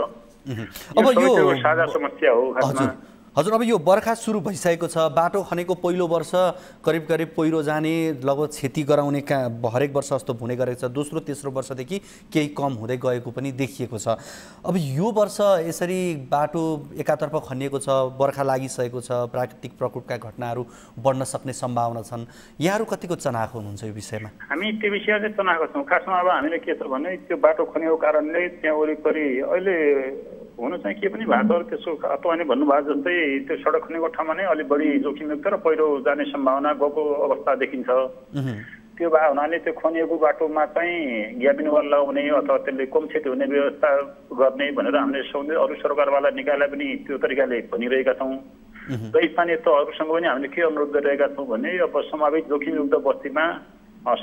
अब यो साझा समस्या हो खासमा। हजुर, अब यो बर्खा सुरु भइसकेको छ। बाटो खनेको पहिलो वर्ष करिब पहिरो जाने लगभग क्षति गराउने हरेक वर्ष जस्तो हुने गरेको छ। दोस्रो तेस्रो वर्षदेखि केही कम हुँदै गएको पनि देखिएको छ। अब यो वर्ष यसरी बाटो एकातर्फ खनिएको छ, बर्खा लागिसकेको छ, प्राकृतिक प्रकोपका घटनाहरू बढ्न सक्ने सम्भावना छन्। यहाँहरू कतिको चनाखो हुनुहुन्छ यो विषयमा? हामी त्यो विषय चाहिँ चनाखो छौँ। खासमा अब हामीले के छ भने त्यो बाटो खनेको कारणले त्यहाँ वरिपरि अहिले हुन चाहिँ के पनि भएको त्यसो तपाईँले भन्नुभएको जस्तै त्यो सडक खनेको ठाउँमा नै अलिक बढी जोखिमयुक्त र पहिरो जाने सम्भावना गएको अवस्था देखिन्छ। त्यो भए हुनाले त्यो खनिएको बाटोमा चाहिँ ग्याबिन वाल लगाउने अथवा त्यसले कम क्षति हुने व्यवस्था गर्ने भनेर हामीले अरू सरकारवाला निकायलाई पनि त्यो तरिकाले भनिरहेका छौँ। र स्थानीय तहहरूसँग पनि हामीले के अनुरोध गरिरहेका छौँ भने अब सम्भावित जोखिमयुक्त बस्तीमा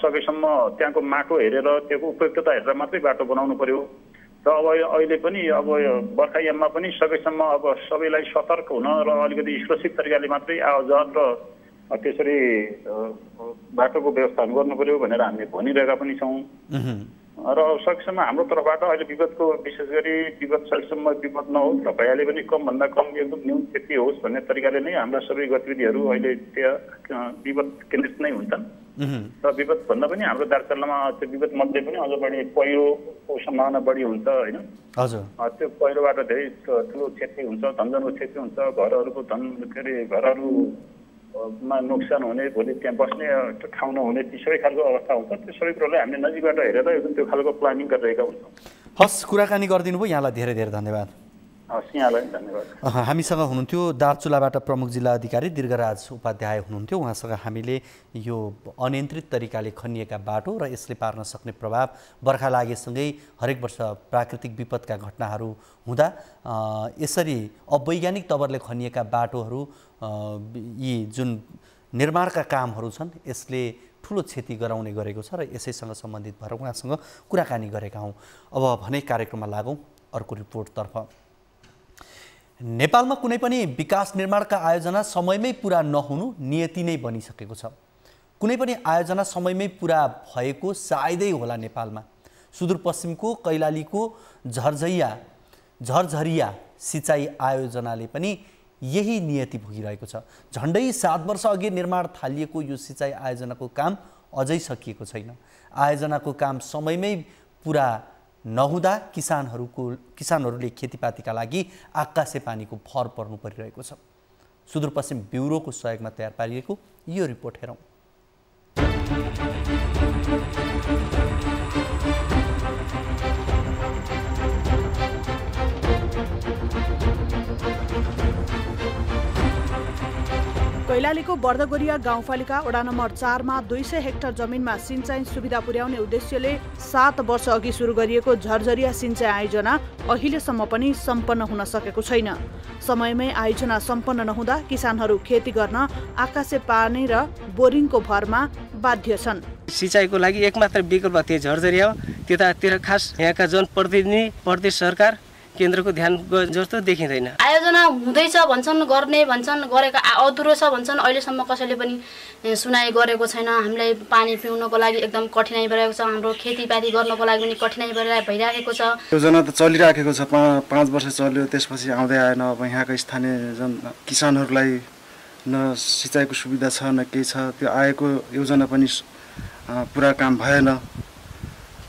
सकेसम्म त्यहाँको माटो हेरेर त्यहाँको उपयुक्तता हेरेर मात्रै बाटो बनाउनु पर्यो। र अब अहिले पनि अब बर्खायाममा पनि सकेसम्म अब सबैलाई सतर्क हुन र अलिकति सुरक्षित तरिकाले मात्रै आवाजाही र त्यसरी बाटोको व्यवस्थापन गर्नु पर्यो भनेर हामीले भनिरहेका पनि छौँ। र सकेसम्म हाम्रो तर्फबाट अहिले विगतको विशेष गरी विगत सकेसम्म विपद नहोस् र भइहाले पनि कमभन्दा कम एकदम न्यून क्षति होस् भन्ने तरिकाले नै हाम्रा सबै गतिविधिहरू अहिले त्यहाँ विपद केन्द्रित नै हुन्छन्। र विपद भन्दा पनि हाम्रो दार्चुलामा त्यो विपद मध्ये पनि अझ बढी पहिरोको सम्भावना बढी हुन्छ होइन। हजुर, त्यो पहिरोबाट धेरै ठुलो क्षति हुन्छ, धनजनको क्षति हुन्छ, घरहरूको घरहरू मा नोक्सान हुने, भोलि त्यहाँ बस्ने ठाउँ नहुने, ती सबै खालको अवस्था हुन्छ। त्यो सबै कुरोलाई हामीले नजिकबाट हेरेर एकदम त्यो खालको प्लानिङ गरिरहेका हुन्छौँ। हस्, कुराकानी गरिदिनु भयो, यहाँलाई धेरै धेरै धन्यवाद। हस्, यहाँलाई धन्यवाद। हामीसँग हुनुहुन्थ्यो दार्चुलाबाट प्रमुख जिल्ला अधिकारी दीर्घराज उपाध्याय हुनुहुन्थ्यो। उहाँसँग हामीले यो अनियन्त्रित तरिकाले खनिएका बाटो र यसले पार्न सक्ने प्रभाव, बर्खा लागेसँगै हरेक वर्ष प्राकृतिक विपदका घटनाहरू हुँदा यसरी अवैज्ञानिक तवरले खनिएका बाटोहरू, यी जुन निर्माणका कामहरू छन्, यसले ठुलो क्षति गराउने गरेको छ र यसैसँग सम्बन्धित भएर उहाँसँग कुराकानी गरेका हौँ। अब भने कार्यक्रममा लागौँ अर्को रिपोर्टतर्फ। नेपालमा कुनै पनि विकास निर्माणका आयोजना समयमै पुरा नहुनु नियति नै बनिसकेको छ। कुनै पनि आयोजना समयमै पुरा भएको सायदै होला नेपालमा। सुदूरपश्चिमको कैलालीको झरझरिया सिँचाइ आयोजनाले पनि यही नियति भोगिरहेको छ। झन्डै 7 वर्ष अघि निर्माण थालिएको यो सिँचाइ आयोजनाको काम अझै सकिएको छैन। आयोजनाको काम समयमै पुरा नहुँदा किसानहरूले खेतीपातीका लागि आकाशे पानीको भर पर्नु परिरहेको छ। सुदूरपश्चिम ब्युरोको सहयोगमा तयार पारिएको यो रिपोर्ट हेरौँ। कैलालीको बर्दगोरिया गाउँपालिका वडा नम्बर 4 मा 200 हेक्टर जमिनमा सिंचाइ सुविधा पुर्याउने उद्देश्यले 7 वर्ष अघि सुरु गरिएको झरझरिया सिंचाइ आयोजना अहिलेसम्म पनि सम्पन्न हुन सकेको छैन। समयमै आयोजना सम्पन्न नहुँदा किसानहरू खेती गर्न आकाशे पानी र बोरिङको भरमा बाध्य छन्। सिंचाइको लागि एकमात्र विकल्प त्यो झरझरिया हो। त्यतातिर खास यहाँका जनप्रतिनिधि, प्रदेश सरकार, केन्द्रको ध्यान जस्तो देखिँदैन। आयोजना हुँदैछ भन्छन्, गर्ने भन्छन्, गरेका अधुरो छ भन्छन्। अहिलेसम्म कसैले पनि सुनाइ गरेको छैन। हामीलाई पानी पिउनको लागि एकदम कठिनाइ भइरहेको छ। हाम्रो खेतीपाती गर्नको लागि पनि कठिनाइ भइरहेको छ। योजना त चलिराखेको छ, 5 वर्ष चल्यो, त्यसपछि आउँदै आएन। अब यहाँका स्थानीय किसानहरूलाई न सिँचाइको सुविधा छ न केही छ। त्यो आएको योजना पनि पुरा काम भएन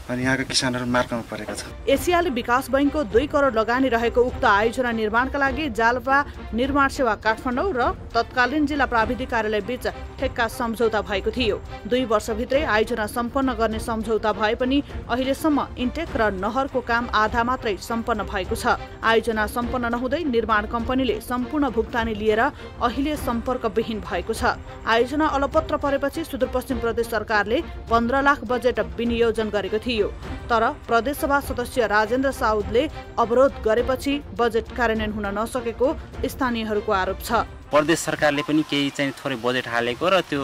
अनि यहाँका किसानहरू मार्कामा परेका छन्। एसियाली विकास बैंकको 2 करोड लगानी रहेको उक्त आयोजना निर्माणका लागि जालपा निर्माण सेवा काठमाडौँ र तत्कालीन जिल्ला प्राविधिक कार्यालय बीच ठेक्का सम्झौता भएको थियो। 2 वर्षभित्रै आयोजना सम्पन्न गर्ने सम्झौता भए पनि अहिलेसम्म इन्टेक र नहरको काम आधा मात्रै सम्पन्न भएको छ। आयोजना सम्पन्न नहुँदै निर्माण कम्पनीले सम्पूर्ण भुक्तानी लिएर अहिले सम्पर्कविहीन भएको छ। आयोजना अलपत्र परेपछि सुदूरपश्चिम प्रदेश सरकारले 15 लाख बजेट विनियोजन गरेको थियो। तर प्रदेशसभा सदस्य राजेन्द्र साउदले अवरोध गरेपछि बजेट कार्यान्वयन हुन नसकेको स्थानीयहरूको आरोप छ। प्रदेश सरकारले पनि केही चाहिँ थोरै बजेट हालेको र त्यो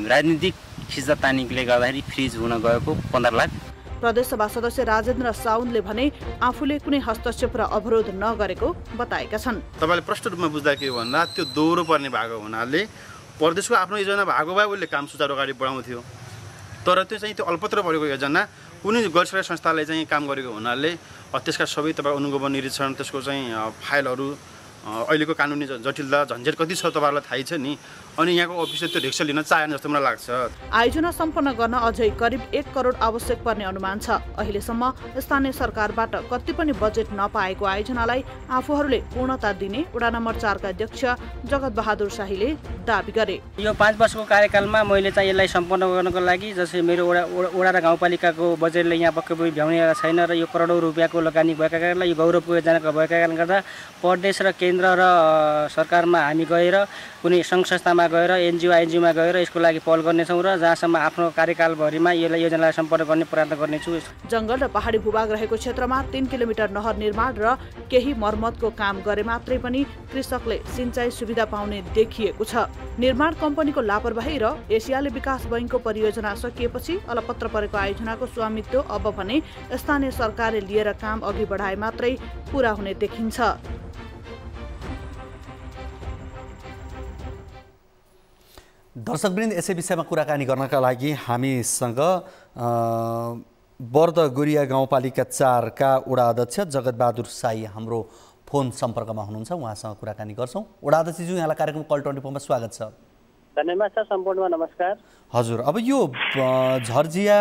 राजनीतिक खिच्दातानीले गर्दाखेरि फ्रिज हुन गएको 15 लाख। प्रदेशसभा सदस्य राजेन्द्र साउदले भने आफूले कुनै हस्तक्षेप र अवरोध नगरेको बताएका छन्। तपाईले प्रष्ट रूपमा बुझ्दा के भन्दा त्यो दोहोरो पर्ने भएको हुनाले प्रदेशको आफ्नो योजना भएको भए उसले काम सुचारू अगाडि बढाउँथ्यो। तर त्यो चाहिँ त्यो अल्पत्र परेको योजना कुनै गैर सरकारी संस्थाले चाहिँ काम गरेको हुनाले त्यसका सबै तपाईँ अनुगमन निरीक्षण, त्यसको चाहिँ फाइलहरू, अहिलेको कानुनी जटिलता झन्झट कति छ तपाईँहरूलाई थाहै छ नि। अनि यहाँको अफिसले त्यो रिक्स लिन चाहेन जस्तो मलाई लाग्छ। आयोजना सम्पन्न गर्न अझै करिब 1 करोड आवश्यक पर्ने अनुमान छ। अहिलेसम्म स्थानीय सरकारबाट कति पनि बजेट नपाएको आयोजनालाई आफूहरूले पूर्णता दिने वडा नम्बर 4 का अध्यक्ष जगत बहादुर शाहीले दाबी गरे। यो 5 वर्षको कार्यकालमा मैले चाहिँ यसलाई सम्पन्न गर्नको लागि जसै मेरो वडा र गाउँपालिकाको बजेटले यहाँ पक्कै पनि भ्याउने छैन र यो करोडौँ रुपियाँको लगानी भएका कारणले यो गौरवको योजनाको भएका कारणले गर्दा प्रदेश र केन्द्र र सरकारमा हामी गएर कुनै सङ्घ संस्थामा गएर एनजिओमा गएर यसको लागि पहल गर्नेछौँ र जहाँसम्म आफ्नो कार्यकालभरिमा यसलाई योजनालाई सम्पन्न गर्ने प्रयत्न गर्नेछु। जङ्गल र पहाडी भूभाग रहेको क्षेत्रमा 3 किलोमिटर नहर निर्माण र केही मर्मतको काम गरे मात्रै पनि कृषकले सिंचाइ सुविधा पाउने देखिएको छ। निर्माण कम्पनीको लापरवाही र एसियाली विकास बैंकको परियोजना सकिएपछि अलपत्र परेको आयोजनाको स्वामित्व अब भने स्थानीय सरकारले लिएर काम अघि बढाए मात्रै पूरा हुने देखिन्छ। दर्शकवृन्द, यसै विषयमा कुराकानी गर्नका लागि हामीसँग बर्दगोरिया गाउँपालिका 4 का वडा अध्यक्ष जगत बहादुर साई हाम्रो फोन सम्पर्कमा हुनुहुन्छ। उहाँसँग कुराकानी गर्छौँ। वडा अध्यक्षज्यू, यहाँलाई कार्यक्रम कल 24 मा स्वागत छ। धन्यवाद सर, सम्पूर्णमा नमस्कार। हजुर, अब यो झरझरिया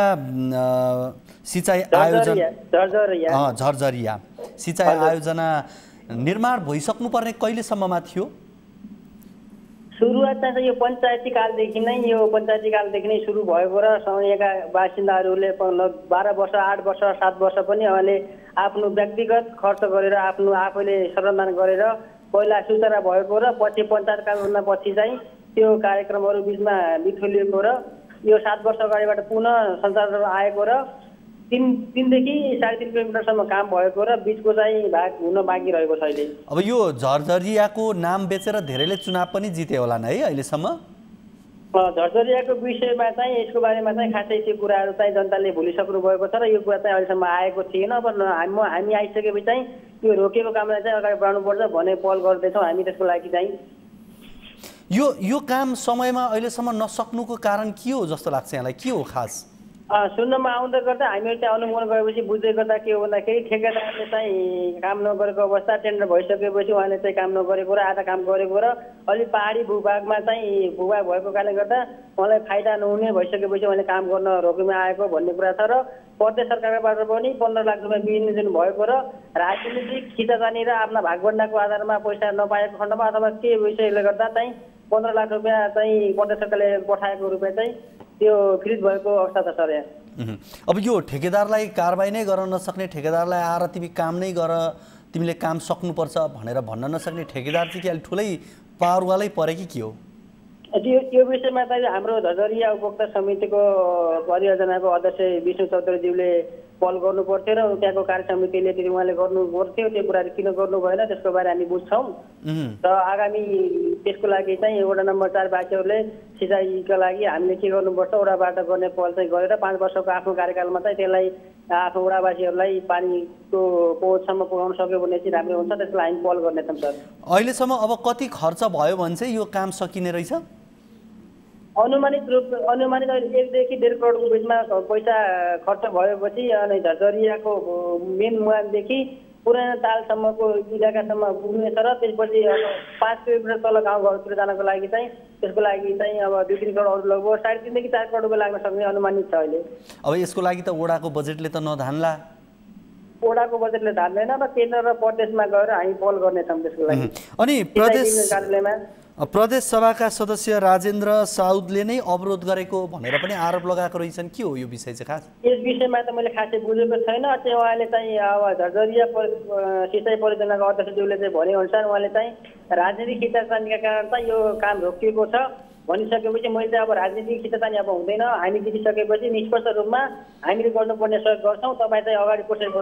सिँचाइ आयोजना झरझरिया सिँचाइ आयोजना निर्माण भइसक्नुपर्ने कहिलेसम्ममा थियो? सुरुवात चाहिँ यो पञ्चायती कालदेखि नै सुरु भएको र समयका बासिन्दाहरूले 12 वर्ष 8 वर्ष 7 वर्ष पनि उहाँले आफ्नो व्यक्तिगत खर्च गरेर आफ्नो आफैले श्रमदान गरेर पहिला सूचना भएको र पछि पञ्चायत कालभन्दा पछि चाहिँ त्यो कार्यक्रमहरू बिचमा बिथोलिएको र यो 7 वर्ष अगाडिबाट पुनः सञ्चालन आएको र 3 देखि 3.5 किलोमिटरसम्म काम भएको र बिचको चाहिँ भाग हुन बाँकी रहेको छ अहिले। अब यो झरझरियाको नाम बेचेर धेरैले चुनाव पनि जिते होला है अहिलेसम्म? झरझरियाको विषयमा चाहिँ यसको बारेमा चाहिँ खासै त्यो कुराहरू चाहिँ जनताले भुलिसक्नु भएको छ र यो कुरा चाहिँ अहिलेसम्म आएको थिएन। अब हामी आइसकेपछि चाहिँ त्यो रोकेको कामलाई चाहिँ अगाडि बढाउनुपर्छ भन्ने पहल गर्दैछौँ हामी। त्यसको लागि चाहिँ यो काम समयमा अहिलेसम्म नसक्नुको कारण के हो जस्तो लाग्छ यहाँलाई? के हो खास? सुन्नमा आउँदै गर्दा हामीहरू चाहिँ अनुमोदन गरेपछि बुझ्दै गर्दा के हो भन्दाखेरि ठेकेदारले चाहिँ काम नगरेको अवस्था, टेन्डर भइसकेपछि उहाँले चाहिँ काम नगरेको र आधा काम गरेको र अलि पहाडी भूभागमा चाहिँ भूभाग भएको कारणले गर्दा उहाँलाई फाइदा नहुने भइसकेपछि उहाँले काम गर्न रोकीमा आएको भन्ने कुरा छ। र प्रदेश सरकारबाट पनि 15 लाख रुपियाँ विनियोजन भएको र राजनीतिक खिचातानी र आफ्ना भागभण्डाको आधारमा पैसा नपाएको खण्डमा अथवा के विषयले गर्दा चाहिँ 15 लाख रुपियाँ चाहिँ प्रदेश सरकारले पठाएको रुपियाँ चाहिँ त्यो फ्रिज भएको अवस्था छ सर यहाँ। अब यो ठेकेदारलाई कारबाही नै गर्न नसक्ने, ठेकेदारलाई आएर तिमी काम नै गर, तिमीले काम सक्नुपर्छ भनेर भन्न नसक्ने ठेकेदार चाहिँ अलि ठुलै पावरवालै परे कि के हो? यो विषयमा चाहिँ हाम्रो झरझरिया उपभोक्ता समितिको परियोजनाको अध्यक्ष विष्णु चौधरीज्यूले पहल गर्नु पर्थ्यो र त्यहाँको कार्य समितिले त्यो उहाँले गर्नु पर्थ्यो। त्यो कुराहरू किन गर्नु भएन त्यसको बारे हामी बुझ्छौँ र आगामी त्यसको लागि चाहिँ वडा नम्बर 4 वासीहरूले सिँचाइका लागि हामीले के गर्नुपर्छ वडाबाट गर्ने पहल चाहिँ गरेर 5 वर्षको आफ्नो कार्यकालमा चाहिँ त्यसलाई आफ्नो वडावासीहरूलाई पानीको पहुँचसम्म पुर्याउन सक्यो भने चाहिँ राम्रो हुन्छ। त्यसलाई हामी पहल गर्नेछौँ सर। अहिलेसम्म अब कति खर्च भयो भने चाहिँ यो काम सकिने रहेछ? अनुमानित 1 देखि 1.5 करोडको बिचमा पैसा खर्च भएपछि अनि झरझरियाको मेन मुहानदेखि पुरानो तालसम्मको इलाकासम्म पुग्नेछ र त्यसपछि 5 किलोमिटर तल गाउँघरतिर जानको लागि चाहिँ त्यसको लागि चाहिँ अब 2-3 करोड लगभग 3.5 देखि 4 करोड रुपियाँ लाग्न सक्ने अनुमानित छ अहिले। अब यसको लागि त वडाको बजेटले त नधान्ला? वडाको बजेटले धान्दैन र केन्द्र र प्रदेशमा गएर हामी पहल गर्नेछौँ त्यसको लागि। अनि प्रदेश सभाका सदस्य राजेन्द्र साउदले नै अवरोध गरेको भनेर पनि आरोप लगाएको रहेछन्। के हो यो विषय चाहिँ खास? यस विषयमा त मैले खासै बुझेको छैन। चाहिँ उहाँले चाहिँ अब झरझरिया सिँचाइ परियोजनाको अध्यक्षज्यूले चाहिँ भनेअनुसार उहाँले चाहिँ राजनीतिक खिचातानीका कारण चाहिँ यो काम रोकिएको छ भनिसकेपछि मैले चाहिँ अब राजनीतिक खिचातानी अब हुँदैन, हामी जितिसकेपछि निष्पक्ष रूपमा हामीले गर्नुपर्ने सहयोग गर्छौँ, तपाईँ चाहिँ अगाडि प्रोसेस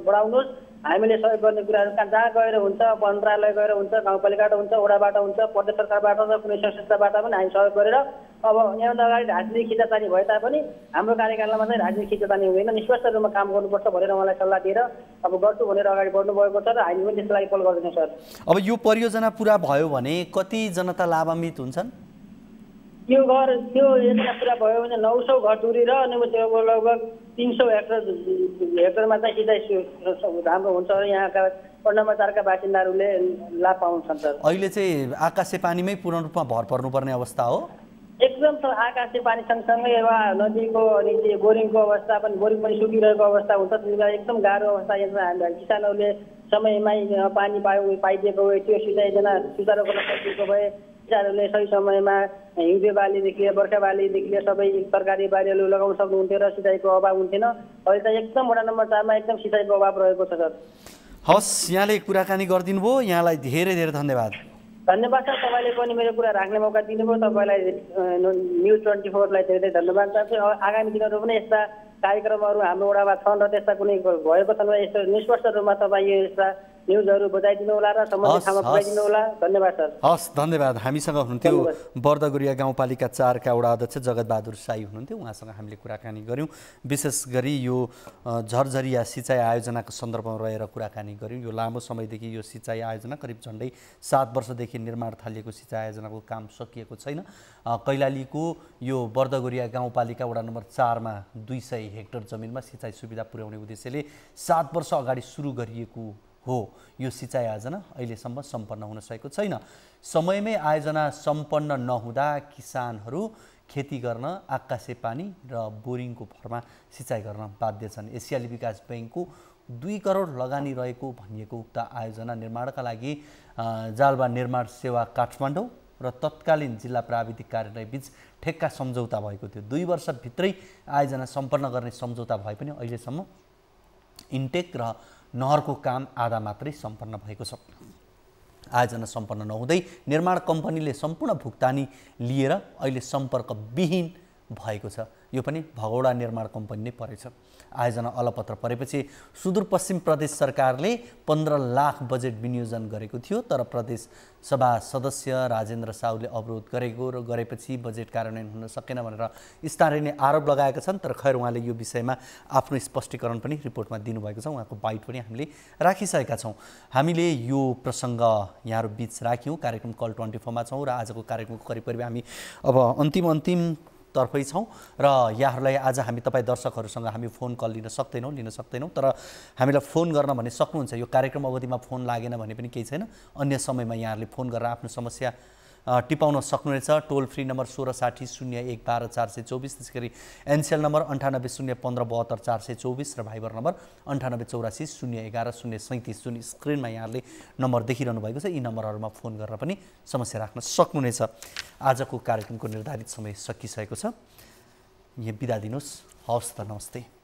बढाउनुहोस्, हामीले सहयोग गर्ने कुराहरू जहाँ गएर हुन्छ, मन्त्रालय गएर हुन्छ, गाउँपालिकाबाट हुन्छ, वडाबाट हुन्छ, प्रदेश सरकारबाट र कुनै संस्थाबाट पनि हामी सहयोग गरेर अब यहाँभन्दा अगाडि राजनीतिक खिचातानी भए तापनि हाम्रो कार्यकालमा चाहिँ राजनीतिक खिचातानी हुँदैन, निष्पक्ष रूपमा काम गर्नुपर्छ भनेर उहाँलाई सल्लाह दिएर अब गर्छु भनेर अगाडि बढ्नु भएको छ र हामी पनि त्यसको लागि पहल गर्दैछौँ सर। अब यो परियोजना पुरा भयो भने कति जनता लाभान्वित हुन्छन्? यो योजना पुरा भयो भने 900 घर टुरी र अनि लगभग 300 हेक्टरमा चाहिँ सिँचाइ राम्रो हुन्छ र यहाँका वडा नम्बर 4 का बासिन्दाहरूले लाभ पाउँछन् सर। अहिले चाहिँ आकाशे पानीमै पूर्ण रूपमा भर पर्नुपर्ने अवस्था हो? एकदम सर, आकाशे पानी सँगसँगै अब नदीको अनि बोरिङको अवस्था पनि बोरिङ पनि सुकिरहेको अवस्था हुन्छ। त्यसलाई एकदम गाह्रो अवस्था यहाँ किसानहरूले समयमै पानी पाइदिएको भए त्यो सिँचाइ सुचारू गर्न सकिएको भए किसानहरूले सही समयमा हिउँदे बालीदेखि लिएर बर्खा बालीदेखि लिएर सबै तरकारी बालीहरू लगाउन सक्नुहुन्थ्यो र सिँचाइको अभाव हुन्थेन। अहिले चाहिँ एकदम वडा नम्बर 4 मा एकदम सिँचाइको अभाव रहेको छ सर। हस्, यहाँले कुराकानी गरिदिनु भयो, यहाँलाई धेरै धेरै धन्यवाद। धन्यवाद सर, तपाईँले पनि मेरो कुरा राख्ने मौका दिनुभयो। तपाईँलाई न्युज 24लाई धेरै धेरै धन्यवाद चाहन्छु। आगामी दिनहरू पनि यस्ता कार्यक्रमहरू हाम्रो वडामा छन् र त्यस्ता कुनै भएको छन् यस्तो निष्पक्ष रूपमा तपाईँ यस्ता न्युजहरू बजाइदिनु होला र सम्बन्धित ठाउँमा पुर्याइदिनु होला। धन्यवाद सर। हस्, धन्यवाद। हामीसँग हुनुहुन्थ्यो बर्दगुरिया गाउँपालिका 4 का वडा अध्यक्ष जगतबहादुर साई हुनुहुन्थ्यो, उहाँसँग हामीले कुराकानी गऱ्यौँ। विशेष गरी यो झरझरिया सिँचाइ आयोजनाको सन्दर्भमा रहेर कुराकानी गऱ्यौँ। यो लामो समयदेखि यो सिँचाइ आयोजना करिब झन्डै 7 वर्षदेखि निर्माण थालिएको सिँचाइ आयोजनाको काम सकिएको छैन। कैलालीको यो बर्दगुरिया गाउँपालिका वडा नम्बर 4 मा 200 हेक्टर जमिनमा सिँचाइ सुविधा पुर्याउने उद्देश्यले 7 वर्ष अगाडि सुरु गरिएको हो यो सिँचाइ आयोजना अहिलेसम्म सम्पन्न हुन सकेको छैन। समयमै आयोजना सम्पन्न नहुँदा किसानहरू खेती गर्न आकाशे पानी र बोरिङको भरमा सिँचाइ गर्न बाध्य छन्। एसियाली विकास ब्याङ्कको 2 करोड लगानी रहेको भनिएको उक्त आयोजना निर्माणका लागि जालबा निर्माण सेवा काठमाडौँ र तत्कालीन जिल्ला प्राविधिक कार्यालय बीच ठेक्का सम्झौता भएको थियो। 2 वर्षभित्रै आयोजना सम्पन्न गर्ने सम्झौता भए पनि अहिलेसम्म इन्टेक र नहरको काम आधा मात्रै सम्पन्न भएको छ। आयोजना सम्पन्न नहुँदै निर्माण कम्पनीले सम्पूर्ण भुक्तानी लिएर अहिले सम्पर्कविहीन भएको छ। यो पनि भगौडा निर्माण कम्पनी नै परेछ। आयोजना अलपत्र परेपछि सुदूरपश्चिम प्रदेश सरकारले 15 लाख बजेट विनियोजन गरेको थियो, तर प्रदेश सभा सदस्य राजेन्द्र साहुले अवरोध गरेको र गरेपछि बजेट कार्यान्वयन हुन सकेन भनेर स्थानीयले आरोप लगाएका छन्। तर खैर उहाँले यो विषयमा आफ्नो स्पष्टीकरण पनि रिपोर्टमा दिनुभएको छ। उहाँको बाइट पनि हामीले राखिसकेका छौँ। हामीले यो प्रसङ्ग यहाँहरू बीच राख्यौँ। कार्यक्रम कल 24 छौँ र आजको कार्यक्रमको करिब हामी अब अन्तिम तर्फै छौँ र यहाँहरूलाई आज हामी तपाईँ दर्शकहरूसँग हामी फोन कल लिन सक्दैनौँ, तर हामीलाई फोन गर्न भने सक्नुहुन्छ। यो कार्यक्रम अवधिमा फोन लागेन भने पनि केही छैन, अन्य समयमा यहाँहरूले फोन गरेर आफ्नो समस्या टिपाउन सक्नुहुनेछ। टोल फ्री नम्बर 1660 01 12 424, त्यसै गरी एनसेल नम्बर 98 015 72 424 र भाइबर नम्बर 98 84 011 037 जुन स्क्रिनमा यहाँहरूले नम्बर देखिरहनु भएको छ। यी नम्बरहरूमा फोन गरेर पनि समस्या राख्न सक्नुहुनेछ। आजको कार्यक्रमको निर्धारित समय सकिसकेको छ। यहाँ बिदा दिनुहोस्। हवस् त, नमस्ते।